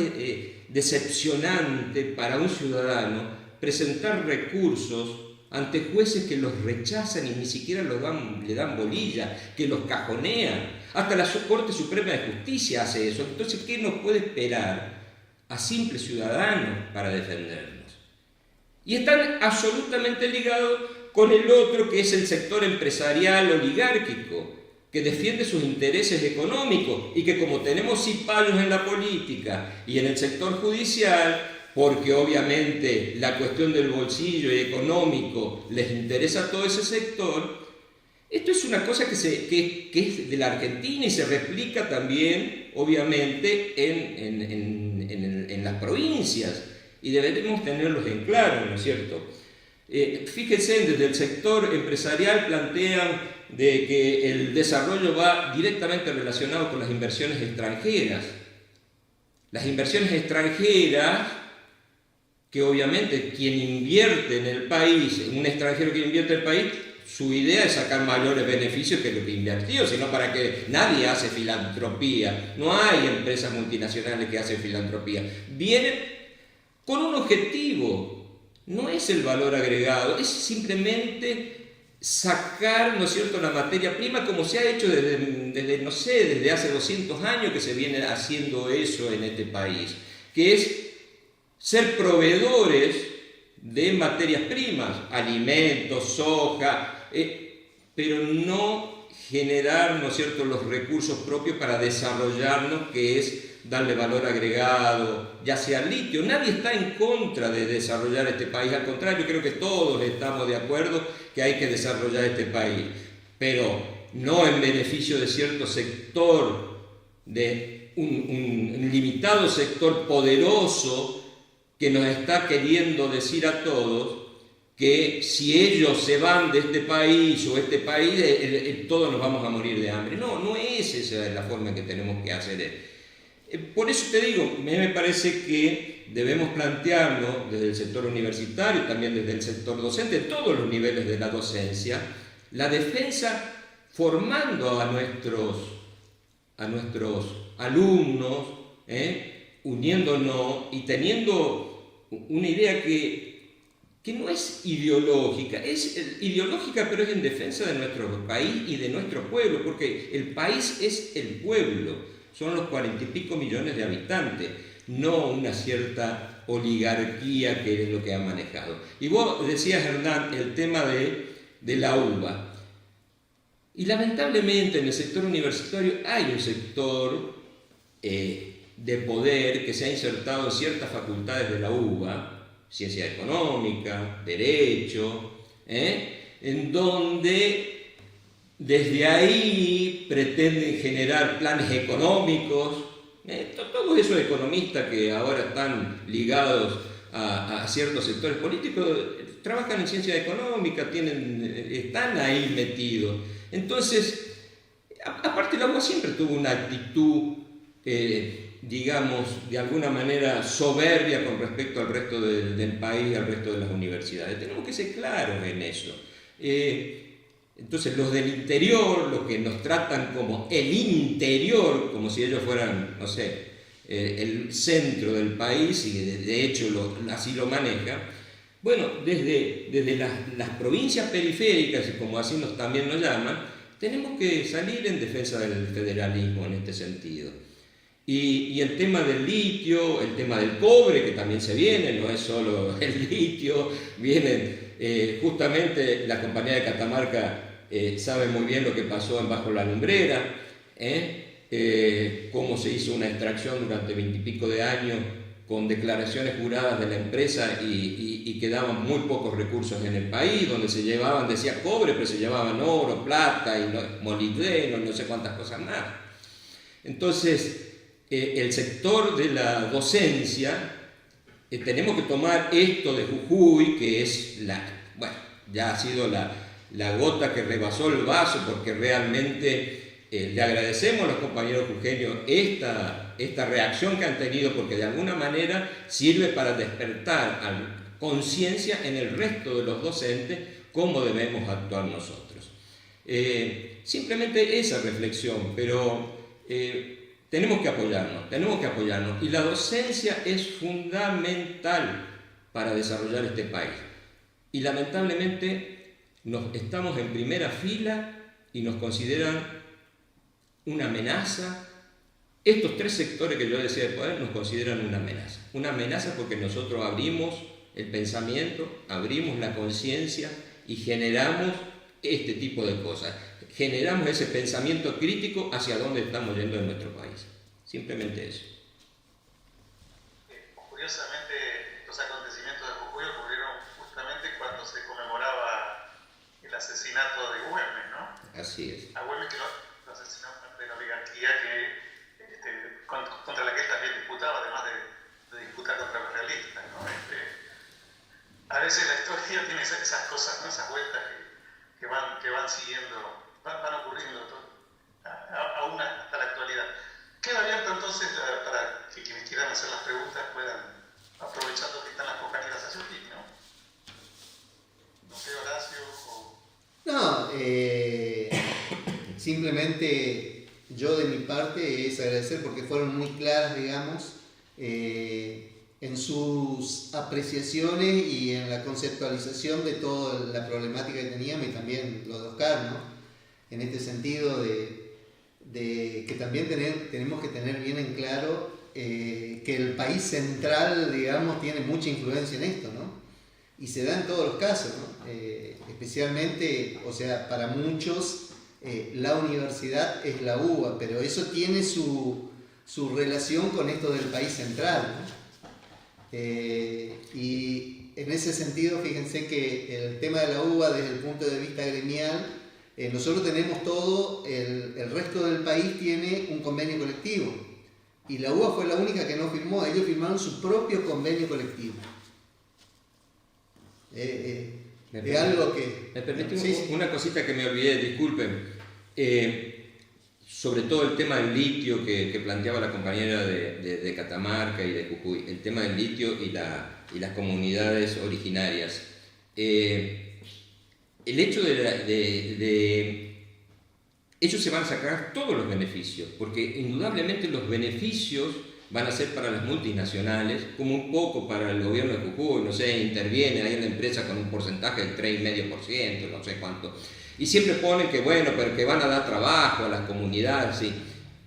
decepcionante para un ciudadano presentar recursos ante jueces que los rechazan y ni siquiera le dan bolilla, que los cajonean. Hasta la Corte Suprema de Justicia hace eso. Entonces, ¿qué nos puede esperar a simples ciudadanos para defendernos? Y están absolutamente ligados con el otro, que es el sector empresarial oligárquico, que defiende sus intereses económicos y que, como tenemos cipayos en la política y en el sector judicial, porque obviamente la cuestión del bolsillo y económico les interesa a todo ese sector, esto es una cosa que es de la Argentina y se replica también, obviamente, en las provincias, y debemos tenerlos en claro, ¿no es cierto? Fíjense, desde el sector empresarial plantean de que el desarrollo va directamente relacionado con las inversiones extranjeras. Las inversiones extranjeras, que obviamente quien invierte en el país, un extranjero que invierte en el país, su idea es sacar mayores beneficios que lo que invirtió, sino para que nadie hace filantropía. No hay empresas multinacionales que hacen filantropía. Vienen con un objetivo, no es el valor agregado, es simplemente sacar, ¿no es cierto?, la materia prima, como se ha hecho desde hace 200 años que se viene haciendo eso en este país, que es ser proveedores de materias primas, alimentos, soja, pero no generar, ¿no es cierto?, los recursos propios para desarrollarnos, que es darle valor agregado, ya sea litio. Nadie está en contra de desarrollar este país, al contrario, creo que todos estamos de acuerdo que hay que desarrollar este país, pero no en beneficio de cierto sector, de un limitado sector poderoso que nos está queriendo decir a todos que si ellos se van de este país o este país, todos nos vamos a morir de hambre. No, no es esa la forma en que tenemos que hacer. Por eso te digo, me parece que debemos plantearnos desde el sector universitario, también desde el sector docente, todos los niveles de la docencia, la defensa formando a nuestros alumnos, uniéndonos y teniendo una idea que no es ideológica, es ideológica pero es en defensa de nuestro país y de nuestro pueblo, porque el país es el pueblo, son los 40 y pico millones de habitantes, no una cierta oligarquía que es lo que ha manejado. Y vos decías, Hernán, el tema de la uva. Y lamentablemente en el sector universitario hay un sector de poder que se ha insertado en ciertas facultades de la UBA, ciencia económica, derecho, en donde desde ahí pretenden generar planes económicos. Todos esos economistas que ahora están ligados a ciertos sectores políticos trabajan en ciencia económica, están ahí metidos. Entonces, aparte la UBA siempre tuvo una actitud, digamos, de alguna manera soberbia con respecto al resto del país, al resto de las universidades. Tenemos que ser claros en eso. Entonces, los del interior, los que nos tratan como el interior, como si ellos fueran, no sé, el centro del país, y de hecho así lo maneja. Bueno, desde las provincias periféricas, como así también nos llaman, tenemos que salir en defensa del federalismo en este sentido. Y el tema del litio, el tema del cobre, que también se viene, no es solo el litio, vienen justamente la compañía de Catamarca sabe muy bien lo que pasó en Bajo la Lumbrera, cómo se hizo una extracción durante 20 y pico de años con declaraciones juradas de la empresa y quedaban muy pocos recursos en el país, donde se llevaban, decía cobre, pero se llevaban oro, plata, y molibdeno, no sé cuántas cosas más. Entonces, el sector de la docencia, tenemos que tomar esto de Jujuy, que es ya ha sido la gota que rebasó el vaso, porque realmente le agradecemos a los compañeros jujeños esta reacción que han tenido, porque de alguna manera sirve para despertar conciencia en el resto de los docentes cómo debemos actuar nosotros. Simplemente esa reflexión, pero tenemos que apoyarnos, y la docencia es fundamental para desarrollar este país. Y lamentablemente estamos en primera fila y nos consideran una amenaza. Estos tres sectores que yo decía de poder nos consideran una amenaza porque nosotros abrimos el pensamiento, abrimos la conciencia y generamos este tipo de cosas. Generamos ese pensamiento crítico hacia dónde estamos yendo en nuestro país. Simplemente eso. Curiosamente, los acontecimientos de Jujuy ocurrieron justamente cuando se conmemoraba el asesinato de Güemes, ¿no? Así es. A Güemes, que lo asesinó de la oligarquía contra la que él también disputaba, además de disputar contra los realistas, ¿no? A veces la historia tiene esas cosas, ¿no? Esas vueltas que van siguiendo, van ocurriendo aún hasta la actualidad. Queda abierto entonces para que quienes quieran hacer las preguntas puedan, aprovechando que están las compañeras aquí, ¿no? No sé, Horacio o... No, simplemente yo de mi parte es agradecer porque fueron muy claras, digamos, en sus apreciaciones y en la conceptualización de toda la problemática que teníamos, y también lo de Oscar, ¿no? En este sentido de que también tenemos que tener bien en claro que el país central, digamos, tiene mucha influencia en esto, ¿no? y se da en todos los casos, ¿no? Especialmente, o sea, para muchos la universidad es la UBA, pero eso tiene su relación con esto del país central, ¿no? Y en ese sentido, fíjense que el tema de la UBA desde el punto de vista gremial, nosotros tenemos todo, el resto del país tiene un convenio colectivo y la UBA fue la única que no firmó, ellos firmaron su propio convenio colectivo. Es algo que... ¿Me permite sí, una cosita que me olvidé? Disculpen. Sobre todo el tema del litio que planteaba la compañera de Catamarca y de Jujuy, el tema del litio y las comunidades originarias. El hecho de ellos se van a sacar todos los beneficios, porque indudablemente los beneficios van a ser para las multinacionales, como un poco para el gobierno de Jujuy, no sé, interviene ahí en la empresa con un porcentaje del 3,5%, no sé cuánto. Y siempre ponen que, bueno, pero que van a dar trabajo a las comunidades, sí.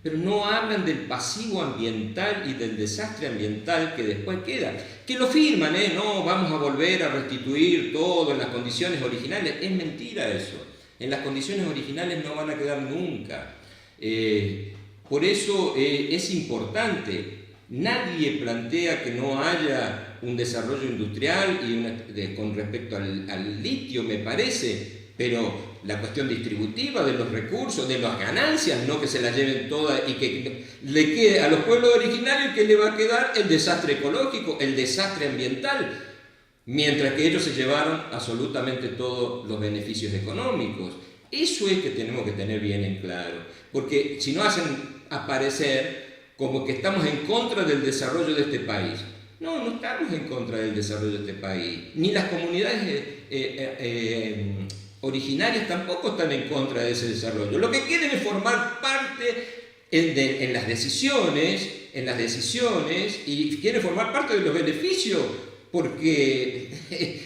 Pero no hablan del pasivo ambiental y del desastre ambiental que después queda. Que lo firman, no, vamos a volver a restituir todo en las condiciones originales. Es mentira eso. En las condiciones originales no van a quedar nunca. Por eso es importante. Nadie plantea que no haya un desarrollo industrial con respecto al litio, me parece, pero la cuestión distributiva de los recursos, de las ganancias, no que se las lleven todas y que le quede a los pueblos originarios que le va a quedar el desastre ecológico, el desastre ambiental, mientras que ellos se llevaron absolutamente todos los beneficios económicos. Eso es que tenemos que tener bien en claro, porque si no hacen aparecer como que estamos en contra del desarrollo de este país. No estamos en contra del desarrollo de este país, ni las comunidades originarias tampoco están en contra de ese desarrollo. Lo que quieren es formar parte en las decisiones y quieren formar parte de los beneficios, porque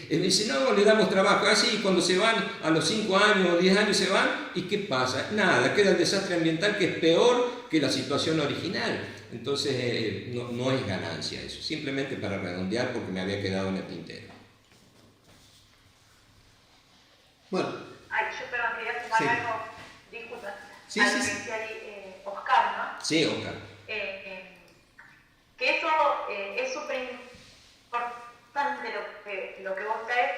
dicen, no, le damos trabajo, así cuando se van a los 5 años o 10 años se van, ¿y qué pasa? Nada, queda el desastre ambiental que es peor que la situación original. Entonces no es ganancia eso, simplemente para redondear porque me había quedado en el tintero. Bueno. Ay, yo perdón, quería sumar algo, disculpa, sí, algo sí, que sí. decía ahí, Oscar, ¿no? Sí, Oscar. Que eso es súper importante lo que vos traes,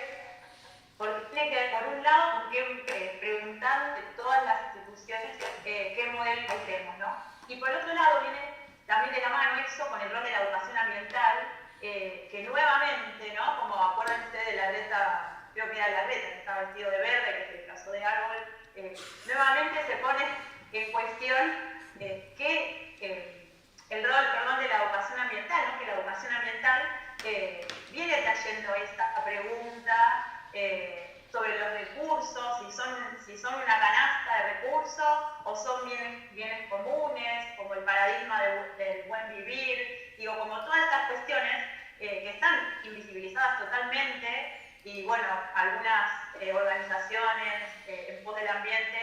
porque tiene que ver, por un lado, siempre preguntando de todas las instituciones qué modelo tenemos, ¿no? Y por otro lado viene también de la mano eso con el rol de la educación ambiental, que nuevamente, ¿no? Como acuérdense de la Greta, creo que era la Greta, que estaba vestido de verde, que se disfrazó de árbol, nuevamente se pone en cuestión el rol, de la educación ambiental, ¿no? Que la educación ambiental viene trayendo esta pregunta sobre los recursos, si son una canasta de recursos o son bienes comunes, como el paradigma del buen vivir, digo, como todas estas cuestiones que están invisibilizadas totalmente. Y bueno, algunas organizaciones en pos del ambiente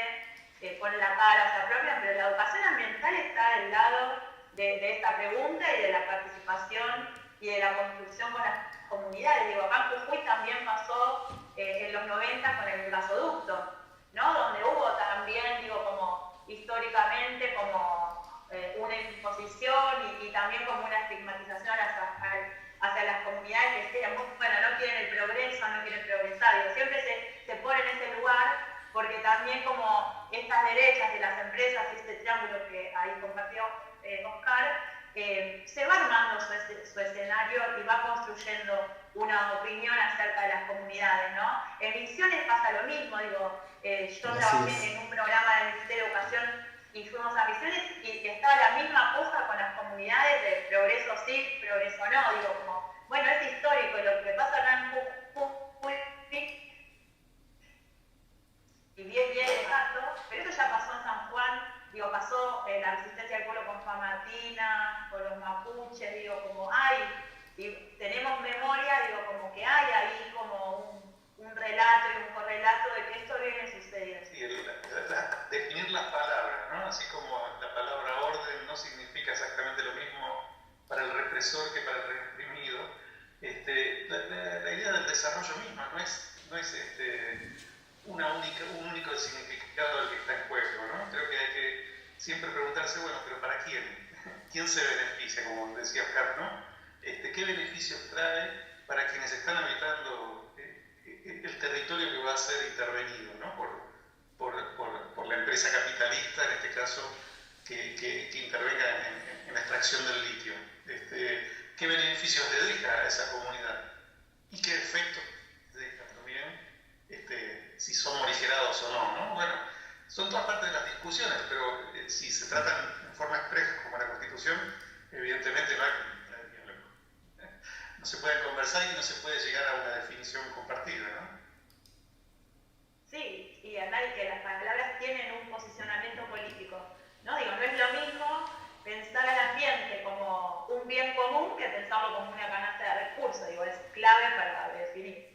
ponen la cara, se apropian, pero la educación ambiental está del lado de esta pregunta y de la participación y de la construcción con las comunidades. Digo, acá en Jujuy también pasó en los 90 con el gasoducto, ¿no? Donde hubo también, digo, como históricamente, como una imposición y también como una estigmatización hacia las comunidades que decían, bueno, no quieren el progreso, no quieren progresar. Digo, siempre se pone en ese lugar porque también como estas derechas de las empresas y este triángulo que ahí compartió Oscar, se va armando su escenario y va construyendo una opinión acerca de las comunidades, ¿no? En Misiones pasa lo mismo, digo, yo trabajé en un programa del Ministerio de Educación y fuimos a Misiones y estaba la misma cosa con las comunidades de progreso sí, progreso no, digo, como, bueno, es histórico y lo que pasa acá en Jujuy y bien exacto, pero eso ya pasó en San Juan, digo, pasó la resistencia del pueblo con Juan Martina, con los mapuches, digo, como hay, y tenemos memoria, digo, como que hay ahí como un relato y un correlato de que esto viene sucediendo. Sí, definir las palabras, ¿no? Así como la palabra orden no significa exactamente lo mismo para el represor que para el reprimido. desarrollo misma, no es un único significado el que está en juego, ¿no? Creo que hay que siempre preguntarse, bueno, pero ¿para quién? ¿Quién se beneficia, como decía Oscar, ¿no? ¿Qué beneficios trae para quienes están habitando el territorio que va a ser intervenido, ¿no? por la empresa capitalista, en este caso, que intervenga en la extracción del litio? ¿Qué beneficios le deja a esa comunidad? ¿Y qué efectos deja también, si son morigerados o no, ¿no? Bueno, son todas partes de las discusiones, pero si se tratan en forma expresa como la Constitución, evidentemente no se pueden conversar y no se puede llegar a una definición compartida, ¿no? Sí, y además que las palabras tienen un posicionamiento político, ¿no? Digo, no es lo mismo pensar al ambiente como un bien común que pensarlo como una canasta de recursos, digo, es clave para definir.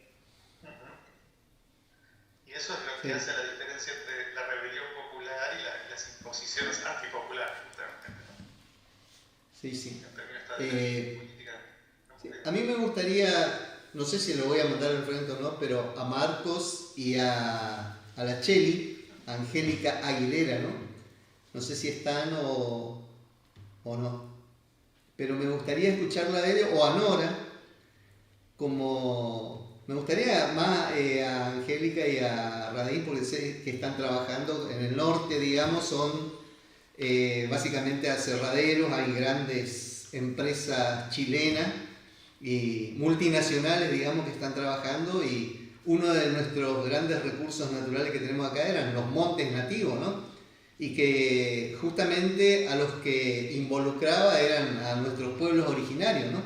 Y eso es lo que hace la diferencia entre la rebelión popular y las imposiciones antipopulares, justamente, ¿no? Sí, sí. En términos de política. Sí. A mí me gustaría, no sé si lo voy a mandar al frente o no, pero a Marcos y a la Cheli, a Angélica Aguilera, ¿no? No sé si están o no. Pero me gustaría escucharla a ella o a Nora, como me gustaría más a Angélica y a Radín, porque sé que están trabajando en el norte, digamos, son básicamente aserraderos, hay grandes empresas chilenas y multinacionales, digamos, que están trabajando, y uno de nuestros grandes recursos naturales que tenemos acá eran los montes nativos, ¿no? Y que justamente a los que involucraba eran a nuestros pueblos originarios, ¿no?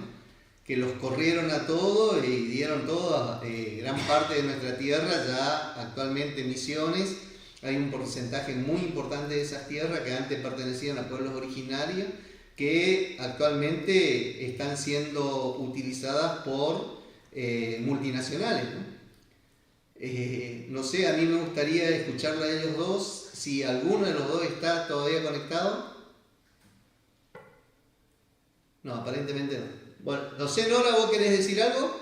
Que los corrieron a todos y dieron toda gran parte de nuestra tierra, ya actualmente Misiones, hay un porcentaje muy importante de esas tierras que antes pertenecían a pueblos originarios, que actualmente están siendo utilizadas por multinacionales, ¿no? No sé, a mí me gustaría escucharla a ellos dos, si alguno de los dos está todavía conectado. No, aparentemente no. Bueno, no sé, Nora, ¿vos querés decir algo?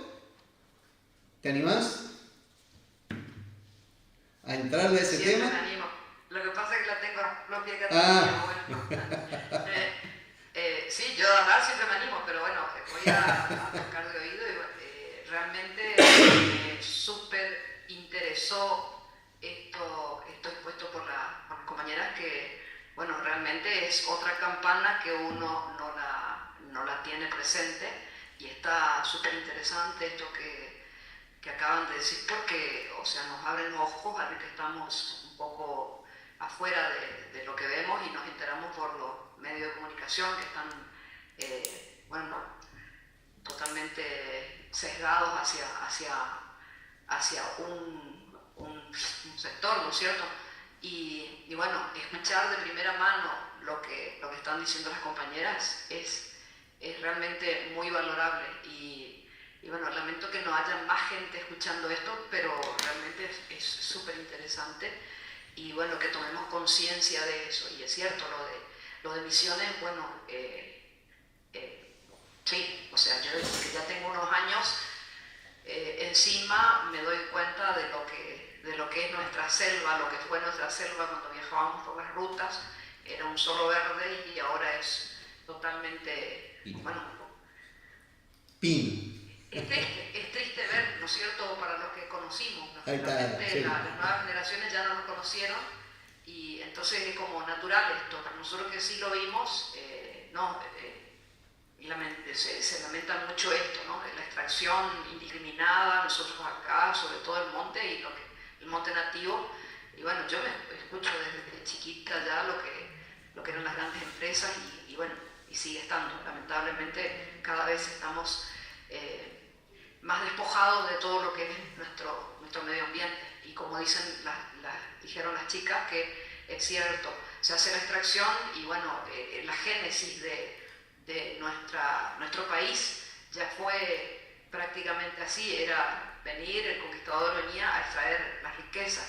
¿Te animás a entrarle a ese tema? Me animo. Lo que pasa es que la tengo propia que bueno. Sí, yo a hablar siempre me animo, pero bueno, voy a tocar de oído y realmente me súper interesó esto expuesto por las compañeras, que bueno, realmente es otra campana que uno no la tiene presente, y está súper interesante esto que acaban de decir, porque, o sea, nos abren los ojos a ver que estamos un poco afuera de lo que vemos y nos enteramos por los medios de comunicación que están, bueno, totalmente sesgados hacia un sector, ¿no es cierto? Y bueno, escuchar de primera mano lo que están diciendo las compañeras es realmente muy valorable, y bueno, lamento que no haya más gente escuchando esto, pero realmente es súper interesante, y bueno, que tomemos conciencia de eso. Y es cierto, lo de Misiones, bueno, sí, o sea, yo que ya tengo unos años encima, me doy cuenta de lo que es nuestra selva, lo que fue nuestra selva cuando viajábamos por las rutas. Era un solo verde y ahora es totalmente, bueno, Pino. Es triste ver, ¿no es cierto?, para los que conocimos. Ahí está, Realmente sí. las nuevas generaciones ya no nos conocieron, y entonces es como natural esto. Para nosotros que sí lo vimos, se lamenta mucho esto, ¿no? La extracción indiscriminada, nosotros acá, sobre todo el monte y el monte nativo. Y bueno, yo me escucho desde chiquita ya lo que eran las grandes empresas, y bueno, y sigue estando. Lamentablemente cada vez estamos más despojados de todo lo que es nuestro medio ambiente. Y como dijeron las chicas, que es cierto, se hace la extracción y bueno, la génesis de nuestro país ya fue prácticamente así. Era venir, el conquistador venía a extraer las riquezas,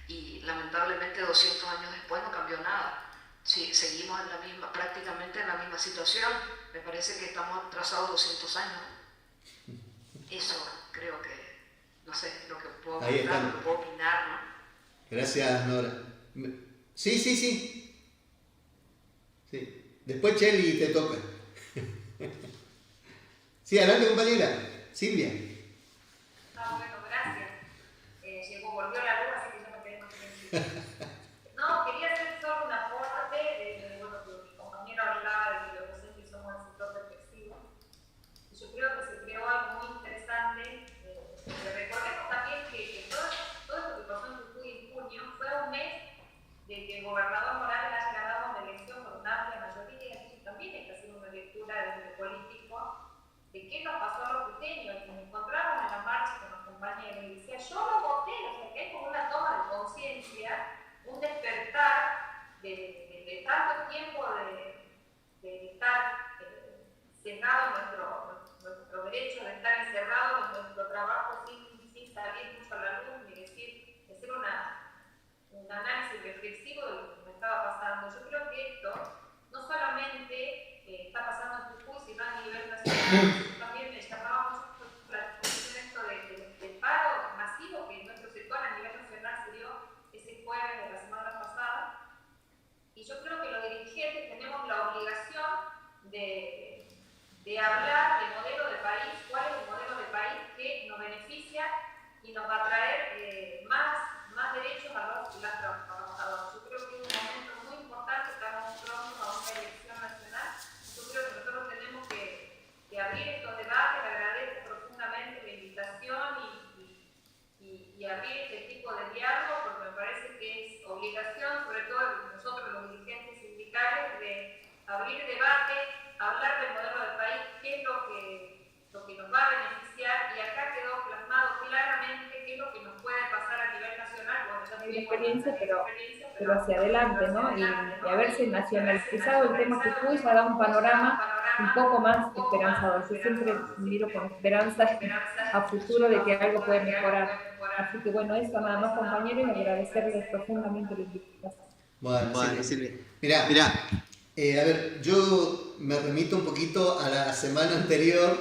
y lamentablemente 200 años después no cambió nada. Sí, seguimos prácticamente en la misma situación. Me parece que estamos atrasados 200 años. Eso creo que no sé, lo que puedo Ahí contar, están. lo que puedo opinar, ¿no? Gracias, Nora. Sí. Después Cheli te toca. Sí, adelante, compañera. Silvia. Bueno, gracias. Volvió la luz, así que ya me quedé más tranquila. No, quería hacer solo un aporte, bueno, que mi compañero hablaba de que los docentes somos el sector reflexivo. Yo creo que se creó algo muy interesante. Recordemos también que todo esto que pasó en Jujuy en junio fue un mes de que el gobernador Morales haya ganado una elección con una amplia mayoría, entonces también hay que hacer una lectura desde político de qué nos pasó a los pequeños. Y me encontramos en la marcha con los compañeros y decía, yo no voté, o sea, que es como una toma de conciencia, un despertar de tanto tiempo de estar cegado nuestro derecho, de estar encerrado en nuestro trabajo sin salir mucho a la luz, ni hacer un análisis reflexivo de lo que me estaba pasando. Yo creo que esto no solamente está pasando en Jujuy, sino a nivel nacional. También me llamaba mucho la atención esto del paro masivo que en nuestro sector a nivel nacional se dio ese jueves de la semana pasada. Y yo creo que los dirigentes tenemos la obligación de hablar del modelo de país, cuál es el modelo de país que nos beneficia y nos va a traer más derechos a los y las trabajadoras. Yo creo que es un momento muy importante, estamos pronto a una elección nacional. Yo creo que nosotros tenemos que abrir estos debates. Agradezco profundamente la invitación y abrir este tipo de diálogo, porque me parece que es obligación, sobre todo de nosotros los dirigentes sindicales, de abrir debate, hablar del modelo del país, qué es lo que nos va a beneficiar, y acá quedó plasmado claramente qué es lo que nos puede pasar a nivel nacional. Bueno, ya Hay experiencia, pero hacia adelante, ¿no? Y haberse nacionalizado el tema Jujuy ya da un panorama un poco más esperanzador. Yo siempre miro con esperanza a futuro de que algo puede mejorar. Así que bueno, eso nada más, compañeros, y agradecerles profundamente la invitación. Bueno, Silvia. Mirá, a ver, yo me remito un poquito a la semana anterior,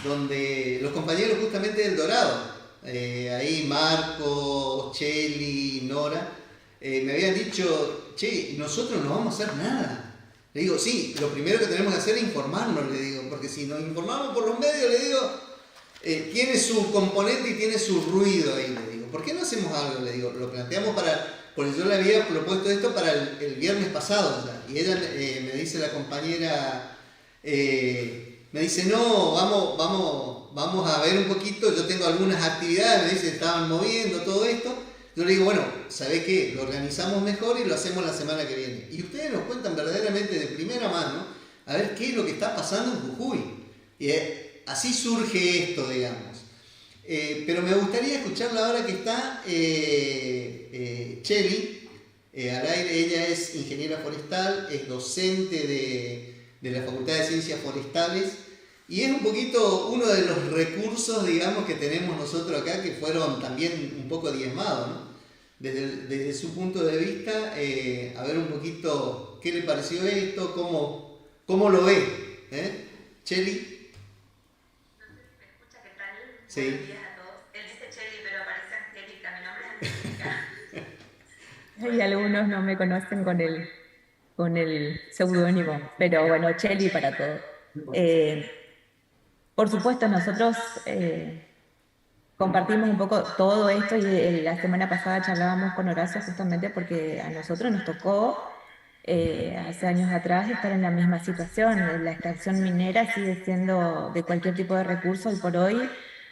donde los compañeros justamente del Dorado, ahí Marco, Cheli, Nora, me habían dicho, che, nosotros no vamos a hacer nada. Le digo, sí, lo primero que tenemos que hacer es informarnos, le digo, porque si nos informamos por los medios, le digo, tiene su componente y tiene su ruido ahí, le digo. ¿Por qué no hacemos algo? Le digo, lo planteamos porque yo le había propuesto esto para el viernes pasado ya. Y ella me dice, la compañera, me dice, no, vamos a ver un poquito, yo tengo algunas actividades, me dice, estaban moviendo todo esto. Yo le digo, bueno, ¿sabés qué? Lo organizamos mejor y lo hacemos la semana que viene. Y ustedes nos cuentan verdaderamente de primera mano a ver qué es lo que está pasando en Jujuy. Y así surge esto, digamos. Pero me gustaría escucharla ahora que está Cheli al aire. Ella es ingeniera forestal, es docente de la Facultad de Ciencias Forestales y es un poquito uno de los recursos, digamos, que tenemos nosotros acá, que fueron también un poco diezmados, ¿no? Desde su punto de vista, a ver un poquito qué le pareció esto, cómo lo ve, Cheli. No sé si me escucha, ¿qué tal? Sí. Buenos días a todos. Él dice Cheli, pero parece Angélica. Mi nombre es Angélica. Y algunos no me conocen con el seudónimo, pero bueno, Cheli para todos. Por supuesto, nosotros compartimos un poco todo esto y la semana pasada charlábamos con Horacio justamente porque a nosotros nos tocó hace años atrás estar en la misma situación. La extracción minera sigue siendo de cualquier tipo de recurso y por hoy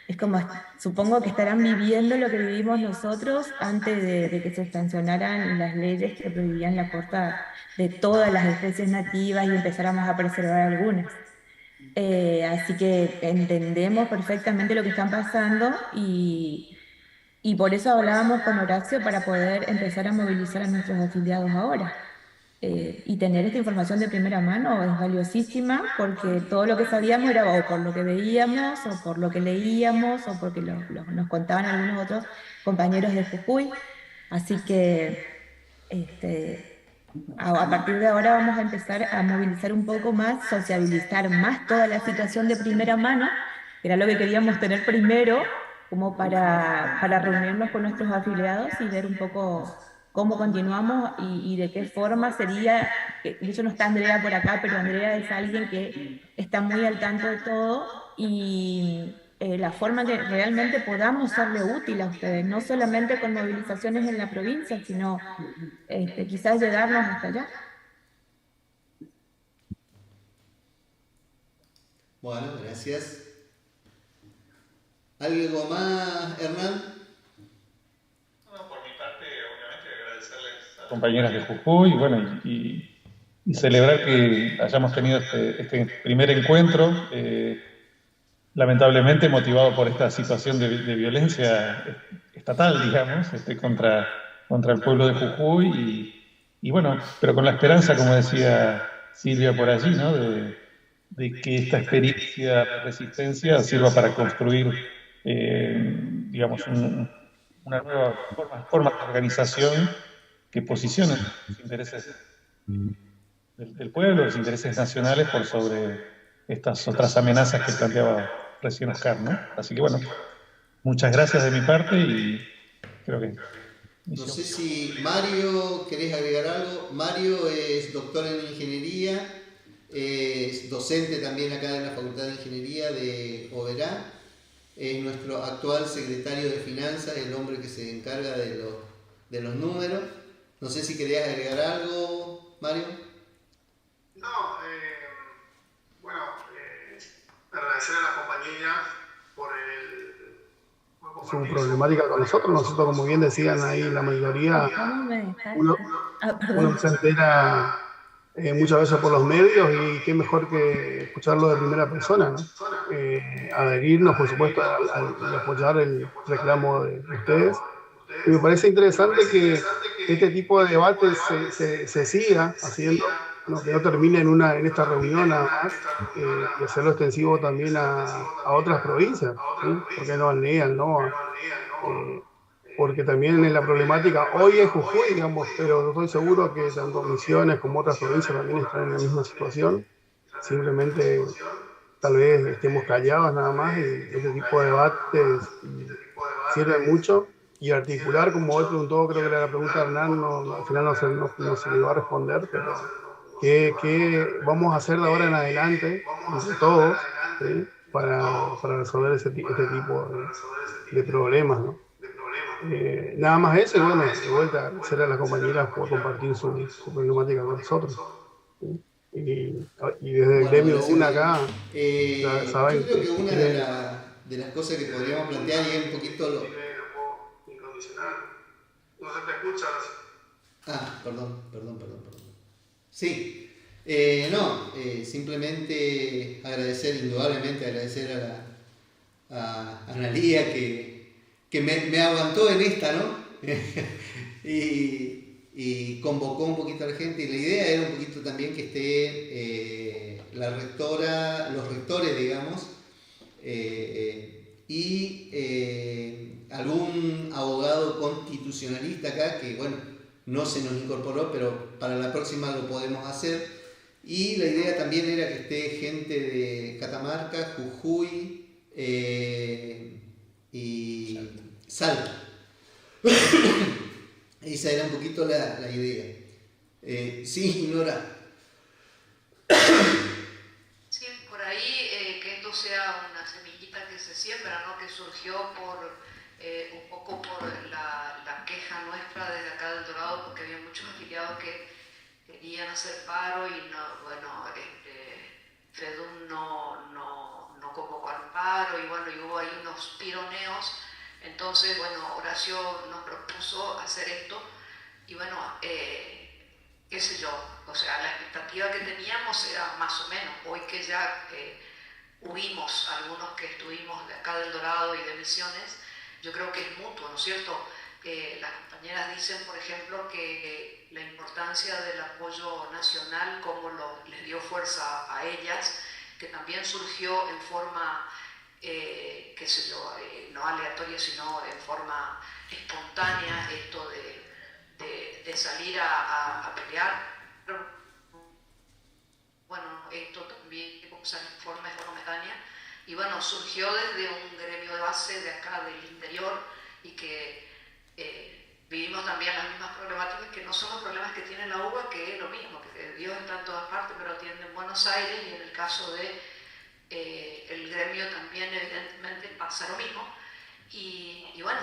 es como, supongo que estarán viviendo lo que vivimos nosotros antes de que se sancionaran las leyes que prohibían la corta de todas las especies nativas y empezáramos a preservar algunas. Así que entendemos perfectamente lo que están pasando y por eso hablábamos con Horacio para poder empezar a movilizar a nuestros afiliados ahora. Y tener esta información de primera mano es valiosísima porque todo lo que sabíamos era o por lo que veíamos o por lo que leíamos o porque nos contaban algunos otros compañeros de Jujuy. Así que a partir de ahora vamos a empezar a movilizar un poco más, sociabilizar más toda la situación de primera mano, que era lo que queríamos tener primero, como para reunirnos con nuestros afiliados y ver un poco cómo continuamos y de qué forma sería, de hecho no está Andrea por acá, pero Andrea es alguien que está muy al tanto de todo y la forma que realmente podamos serle útil a ustedes, no solamente con movilizaciones en la provincia, sino quizás llegarnos hasta allá. Bueno, gracias. ¿Algo más, Hernán? No, por mi parte, obviamente, agradecerles a las compañeras de Jujuy, bueno, y celebrar que hayamos tenido este primer encuentro, lamentablemente motivado por esta situación de violencia estatal, digamos, contra el pueblo de Jujuy, y bueno, pero con la esperanza, como decía Silvia por allí, ¿no? De que esta experiencia de resistencia sirva para construir, digamos, una nueva forma de organización que posicione los intereses del pueblo, los intereses nacionales por sobre estas otras amenazas que planteaba recién Oscar, ¿no? Así que bueno, muchas gracias de mi parte y creo que... No sé si Mario, ¿querés agregar algo? Mario es doctor en ingeniería, es docente también acá en la Facultad de Ingeniería de Oberá, es nuestro actual secretario de Finanzas, el hombre que se encarga de los números. No sé si querías agregar algo, Mario. No, bueno, agradecer a las compañeras por su problemática con nosotros, como bien decían ahí, la mayoría, uno se entera muchas veces por los medios y qué mejor que escucharlo de primera persona, ¿no? Adherirnos, por supuesto, y apoyar el reclamo de ustedes. Y me parece interesante que este tipo de debates se siga haciendo, ¿no? Que no termine en esta reunión nada más, y hacerlo extensivo también a otras provincias, ¿sí? Porque no al NEA, ¿no? Porque también en la problemática, hoy es Jujuy, digamos, pero estoy seguro que tanto Misiones como otras provincias también están en la misma situación. Simplemente tal vez estemos callados nada más y este tipo de debates sirven mucho. Y articular, como hoy preguntó, creo que era la pregunta de Hernán, al final no se le va a responder, pero ¿qué vamos a hacer de ahora en adelante, entre todos, ¿sí? para resolver este tipo de problemas, ¿no? Nada más eso, y bueno, de vuelta, agradecer a las compañeras por compartir su problemática con nosotros, ¿sí? Y desde el gremio de UNA acá, saben yo creo que una de las cosas que podríamos plantear, y es un poquito lo... incondicional. No se te escucha. Perdón. Sí, simplemente indudablemente agradecer a Analía que me aguantó en esta, ¿no? y convocó un poquito a la gente, y la idea era un poquito también que esté la rectora, los rectores, digamos, y algún abogado constitucionalista acá que, bueno, no se nos incorporó, pero para la próxima lo podemos hacer. Y la idea también era que esté gente de Catamarca, Jujuy y Salta. Esa era un poquito la idea. Sí, Nora. Sí, por ahí que esto sea una semillita que se siembra, ¿no? Que surgió un poco por la queja nuestra desde acá del Dorado, porque había muchos afiliados que querían hacer paro y FEDUM no convocó al paro, y bueno, y hubo ahí unos tironeos. Entonces, bueno, Horacio nos propuso hacer esto, y bueno, qué sé yo, o sea, la expectativa que teníamos era más o menos, hoy que ya hubimos algunos que estuvimos de acá del Dorado y de Misiones, yo creo que es mutuo, ¿no es cierto? Las compañeras dicen, por ejemplo, que la importancia del apoyo nacional, cómo les dio fuerza a ellas, que también surgió en forma, qué sé yo, no aleatoria, sino en forma espontánea, esto de salir a pelear. Bueno, esto también de forma espontánea, y bueno, surgió desde un gremio de base de acá del interior y que vivimos también las mismas problemáticas, que no son los problemas que tiene la uva, que es lo mismo, que Dios está en todas partes, pero atiende en Buenos Aires, y en el caso de el gremio también evidentemente pasa lo mismo. Y bueno,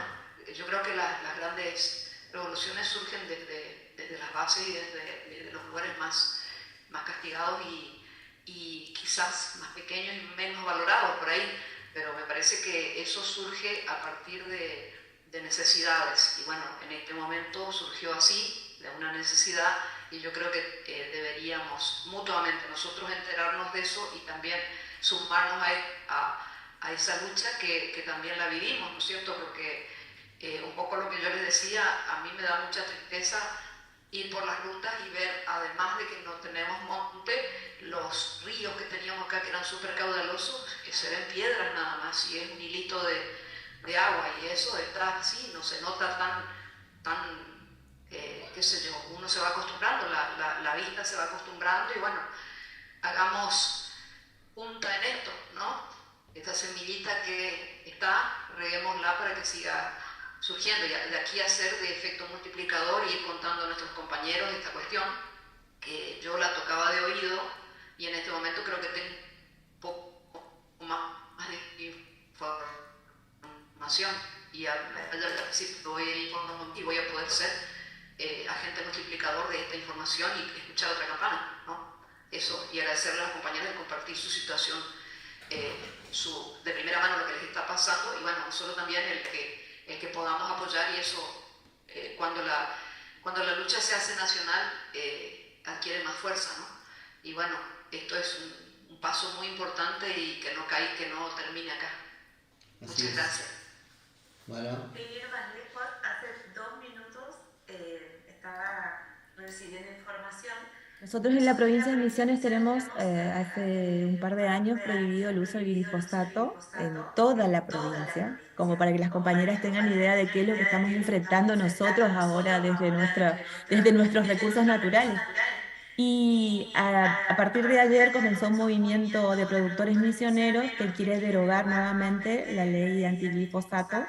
yo creo que las grandes revoluciones surgen desde las bases y desde los lugares más castigados y quizás más pequeños y menos valorados por ahí, pero me parece que eso surge a partir de necesidades, y bueno, en este momento surgió así, de una necesidad, y yo creo que deberíamos mutuamente nosotros enterarnos de eso y también sumarnos a esa lucha que también la vivimos, ¿no es cierto? Porque un poco lo que yo les decía, a mí me da mucha tristeza ir por las rutas y ver, además de que no tenemos monte, los ríos que teníamos acá que eran súper caudalosos, que se ven piedras nada más, y es un hilito de agua, y eso está así, no se nota tan qué sé yo, uno se va acostumbrando, la vista se va acostumbrando, y bueno, hagamos punta en esto, ¿no? Esta semillita que está, reguémosla para que siga surgiendo, y de aquí a ser de efecto multiplicador y ir contando a nuestros compañeros esta cuestión, que yo la tocaba de oído, y en este momento creo que tengo un poco más de información, y si voy a ir y voy a poder ser agente multiplicador de esta información y escuchar otra campana, ¿no? Eso, y agradecerle a los compañeros de compartir su situación, de primera mano lo que les está pasando, y bueno, nosotros también el que podamos apoyar, y eso, cuando la lucha se hace nacional, adquiere más fuerza, ¿no? Y bueno, esto es un paso muy importante, y que no termine acá. Muchas gracias. Bueno. Hace 2 minutos estaba recibiendo información. Nosotros en la provincia de Misiones tenemos hace un par de años prohibido el uso del glifosato en toda la provincia, como para que las compañeras tengan idea de qué es lo que estamos enfrentando nosotros ahora desde nuestros recursos naturales. Y a partir de ayer comenzó un movimiento de productores misioneros que quiere derogar nuevamente la ley antiglifosato.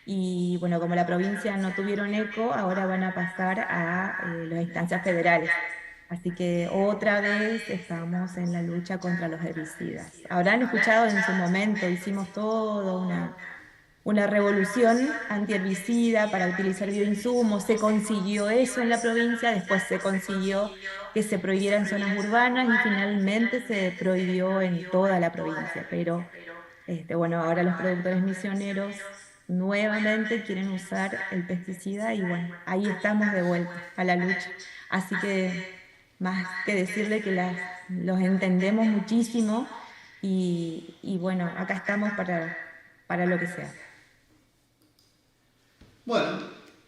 Y bueno, como la provincia no tuvieron eco, ahora van a pasar a las instancias federales. Así que otra vez estamos en la lucha contra los herbicidas. Habrán escuchado en su momento, hicimos toda una revolución antiherbicida para utilizar bioinsumos. Se consiguió eso en la provincia, después se consiguió que se prohibiera en zonas urbanas, y finalmente se prohibió en toda la provincia. Pero bueno, ahora los productores misioneros nuevamente quieren usar el pesticida, y bueno, ahí estamos de vuelta a la lucha. Así que más que decirle que los entendemos muchísimo, y bueno, acá estamos para lo que sea. Bueno,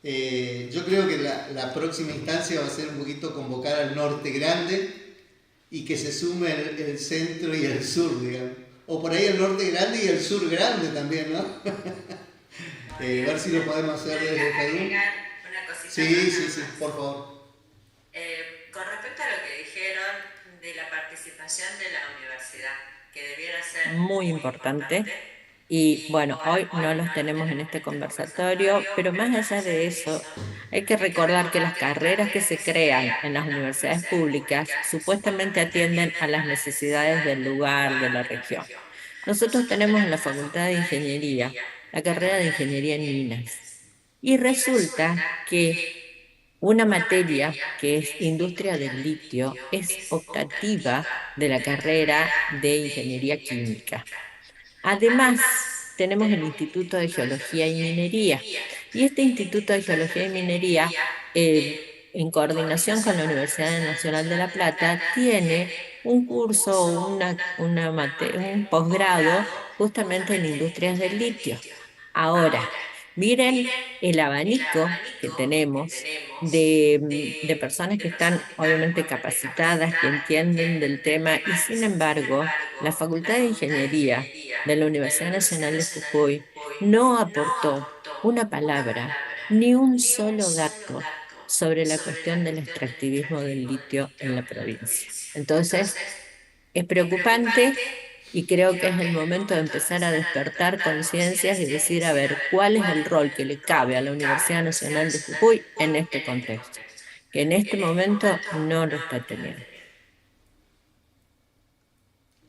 yo creo que la próxima instancia va a ser un poquito convocar al norte grande y que se sume el centro y el sur, digamos. O por ahí el norte grande y el sur grande también, ¿no? Ver si lo podemos hacer desde Perú. Una cosita. Sí, por favor. Con respecto a lo que dijeron de la participación de la universidad, que debiera ser Muy importante. Y bueno, hoy no los tenemos en este conversatorio, pero más allá de eso, hay que recordar que las carreras que se crean en las universidades públicas supuestamente atienden a las necesidades del lugar, de la región. Nosotros tenemos en la Facultad de Ingeniería la carrera de Ingeniería en Minas, y resulta que una materia que es Industria del Litio es optativa de la carrera de Ingeniería Química. Además, tenemos el Instituto de Geología y Minería, y este Instituto de Geología y Minería, en coordinación con la Universidad Nacional de La Plata, tiene un curso, un posgrado justamente en industrias del litio. Ahora, miren el abanico que tenemos de personas que están obviamente capacitadas, que entienden del tema, y sin embargo, la Facultad de Ingeniería de la Universidad Nacional de Jujuy no aportó una palabra ni un solo dato sobre la cuestión del extractivismo del litio en la provincia. Entonces, es preocupante Y creo que es el momento de empezar a despertar conciencias y decir, a ver, ¿cuál es el rol que le cabe a la Universidad Nacional de Jujuy en este contexto? Que en este momento no lo está teniendo.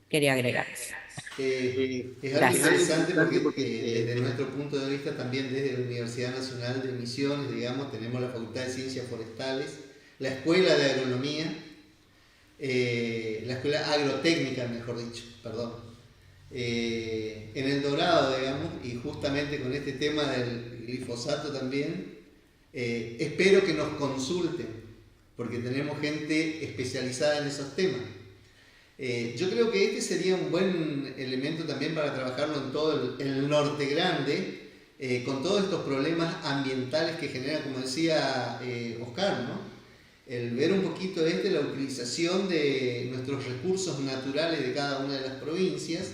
Quería agregar eso. Es algo Gracias. interesante porque desde nuestro punto de vista, también desde la Universidad Nacional de Misiones, digamos, tenemos la Facultad de Ciencias Forestales, la Escuela de Agronomía, la Escuela Agrotécnica, mejor dicho, perdón, en El Dorado, digamos, y justamente con este tema del glifosato también, espero que nos consulten, porque tenemos gente especializada en esos temas. Yo creo que este sería un buen elemento también para trabajarlo en todo el norte grande, con todos estos problemas ambientales que genera, como decía Oscar, ¿no? El ver un poquito la utilización de nuestros recursos naturales de cada una de las provincias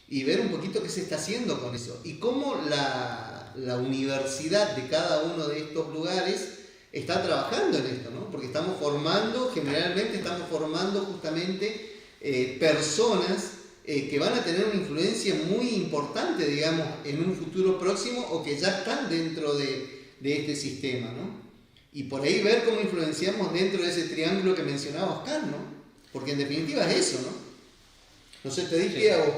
y ver un poquito qué se está haciendo con eso y cómo la universidad de cada uno de estos lugares está trabajando en esto, ¿no? Porque generalmente estamos formando justamente personas que van a tener una influencia muy importante, digamos, en un futuro próximo o que ya están dentro de este sistema, ¿no? Y por ahí ver cómo influenciamos dentro de ese triángulo que mencionaba Oscar, ¿no? Porque en definitiva es eso, ¿no? No sé, te dije a vos.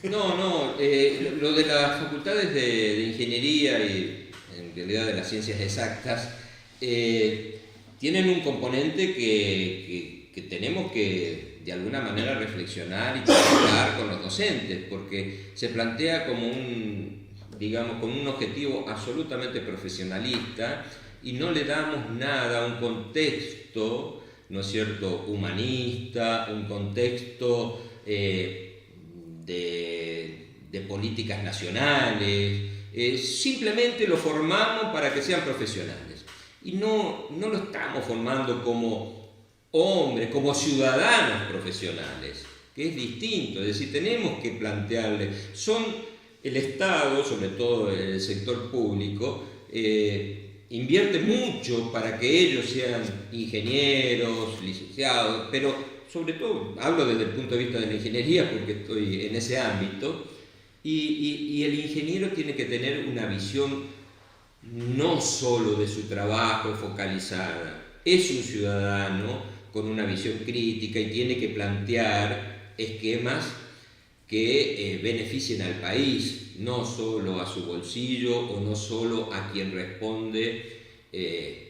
No, lo de las facultades de ingeniería y en realidad de las ciencias exactas tienen un componente que tenemos que de alguna manera reflexionar y trabajar con los docentes, porque se plantea como un objetivo absolutamente profesionalista y no le damos nada a un contexto, ¿no es cierto?, humanista, un contexto de políticas nacionales, simplemente lo formamos para que sean profesionales y no lo estamos formando como hombres, como ciudadanos profesionales, que es distinto. Es decir, tenemos que plantearle, el Estado, sobre todo el sector público, invierte mucho para que ellos sean ingenieros, licenciados, pero sobre todo, hablo desde el punto de vista de la ingeniería porque estoy en ese ámbito, y el ingeniero tiene que tener una visión no solo de su trabajo focalizada, es un ciudadano con una visión crítica y tiene que plantear esquemas que beneficien al país, no solo a su bolsillo o no solo a quien responde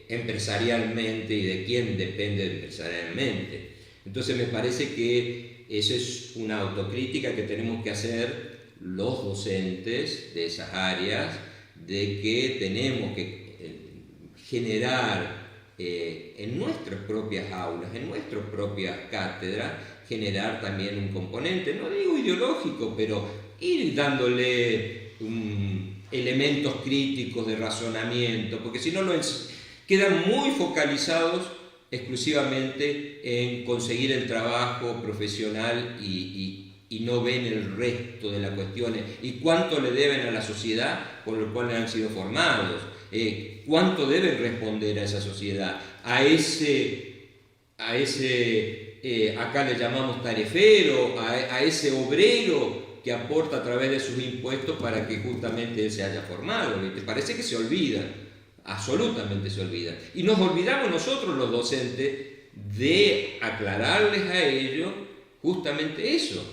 empresarialmente y de quien depende empresarialmente. Entonces me parece que eso es una autocrítica que tenemos que hacer los docentes de esas áreas, de que tenemos que generar en nuestras propias aulas, en nuestras propias cátedras, generar también un componente, no digo ideológico, pero ir dándole elementos críticos de razonamiento, porque si no quedan muy focalizados exclusivamente en conseguir el trabajo profesional y no ven el resto de las cuestiones y cuánto le deben a la sociedad por lo cual han sido formados, cuánto deben responder a esa sociedad, a ese acá le llamamos tarefero, a ese obrero que aporta a través de sus impuestos para que justamente él se haya formado. ¿Te parece que se olvida? Absolutamente se olvida. Y nos olvidamos nosotros los docentes de aclararles a ellos justamente eso,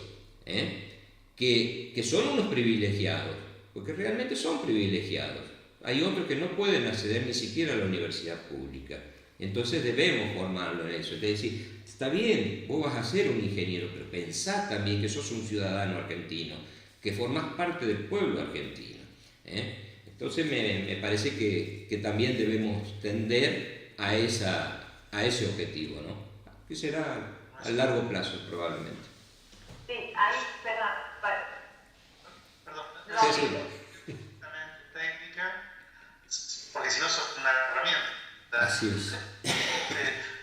que son unos privilegiados, porque realmente son privilegiados. Hay otros que no pueden acceder ni siquiera a la universidad pública. Entonces debemos formarlo en eso. Es decir, está bien, vos vas a ser un ingeniero, pero pensá también que sos un ciudadano argentino, que formás parte del pueblo argentino. Entonces me parece que también debemos tender a ese objetivo, ¿no? Que será a largo plazo probablemente. Sí, ahí, perdón. Sí. Técnica, porque si no sos una herramienta. Así es.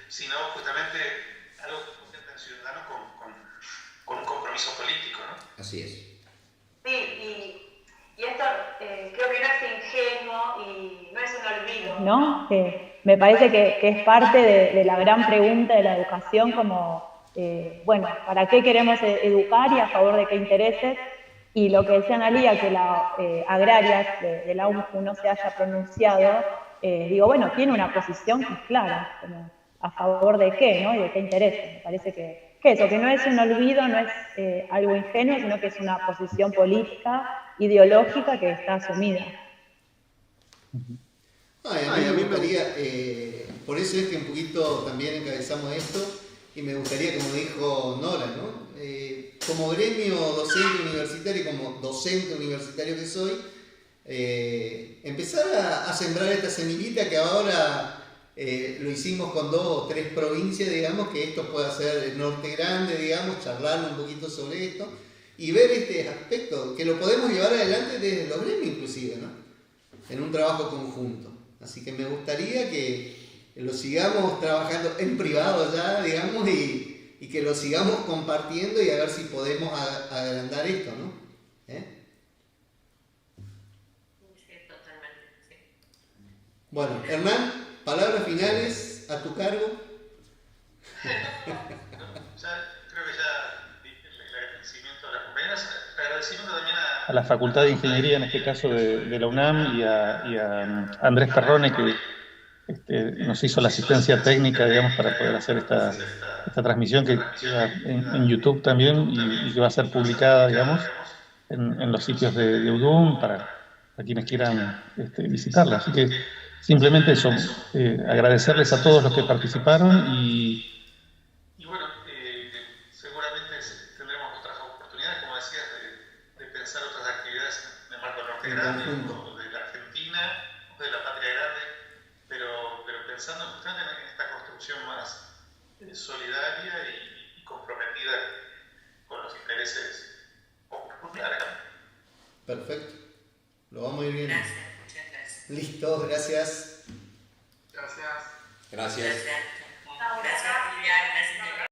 Sino justamente algo que convierte en ciudadano con un compromiso político, ¿no? Así es. Sí, y esto creo que no es ingenuo y no es un olvido, ¿no? Me parece que es parte de la gran pregunta de la educación, como bueno, ¿para qué queremos educar y a favor de qué intereses? Y lo que decía Analía, que la Agrarias de la UNCU no se haya pronunciado, digo, bueno, tiene una posición que es clara, como a favor de qué, ¿no? Y de qué intereses. Me parece que eso, que no es un olvido, no es algo ingenuo, sino que es una posición política, ideológica que está asumida. A mí María, por eso es que un poquito también encabezamos esto y me gustaría, como dijo Nora, ¿no? Como gremio docente universitario, como docente universitario que soy, empezar a sembrar esta semillita que ahora lo hicimos con 2 o 3 provincias, digamos, que esto pueda ser el norte grande, digamos, charlar un poquito sobre esto y ver este aspecto, que lo podemos llevar adelante desde los gremios inclusive, ¿no? En un trabajo conjunto. Así que me gustaría que lo sigamos trabajando en privado ya, digamos, y que lo sigamos compartiendo y a ver si podemos agrandar esto, ¿no? Sí, totalmente, sí. Bueno, Hernán, palabras finales a tu cargo. Creo que ya dije el agradecimiento a las compañeras, agradecimiento también a la Facultad de Ingeniería, en este caso de la UNAM, y a Andrés Perrone, que nos hizo la asistencia técnica, digamos, para poder hacer esta transmisión que queda en YouTube también y que va a ser publicada, digamos, en los sitios de UDUM para quienes quieran visitarla. Así que simplemente eso, agradecerles a todos los que participaron y bueno, seguramente tendremos otras oportunidades, como decías, de pensar otras actividades en el marco del Norte Grande, o de la Argentina, o de la Patria Grande, pero pensando justamente en esta construcción más solidaria y comprometida con los intereses populares. Perfecto. Lo vamos a ir viendo. Gracias, muchas gracias. Listo, gracias. Gracias. Gracias. Gracias, Silvia, gracias.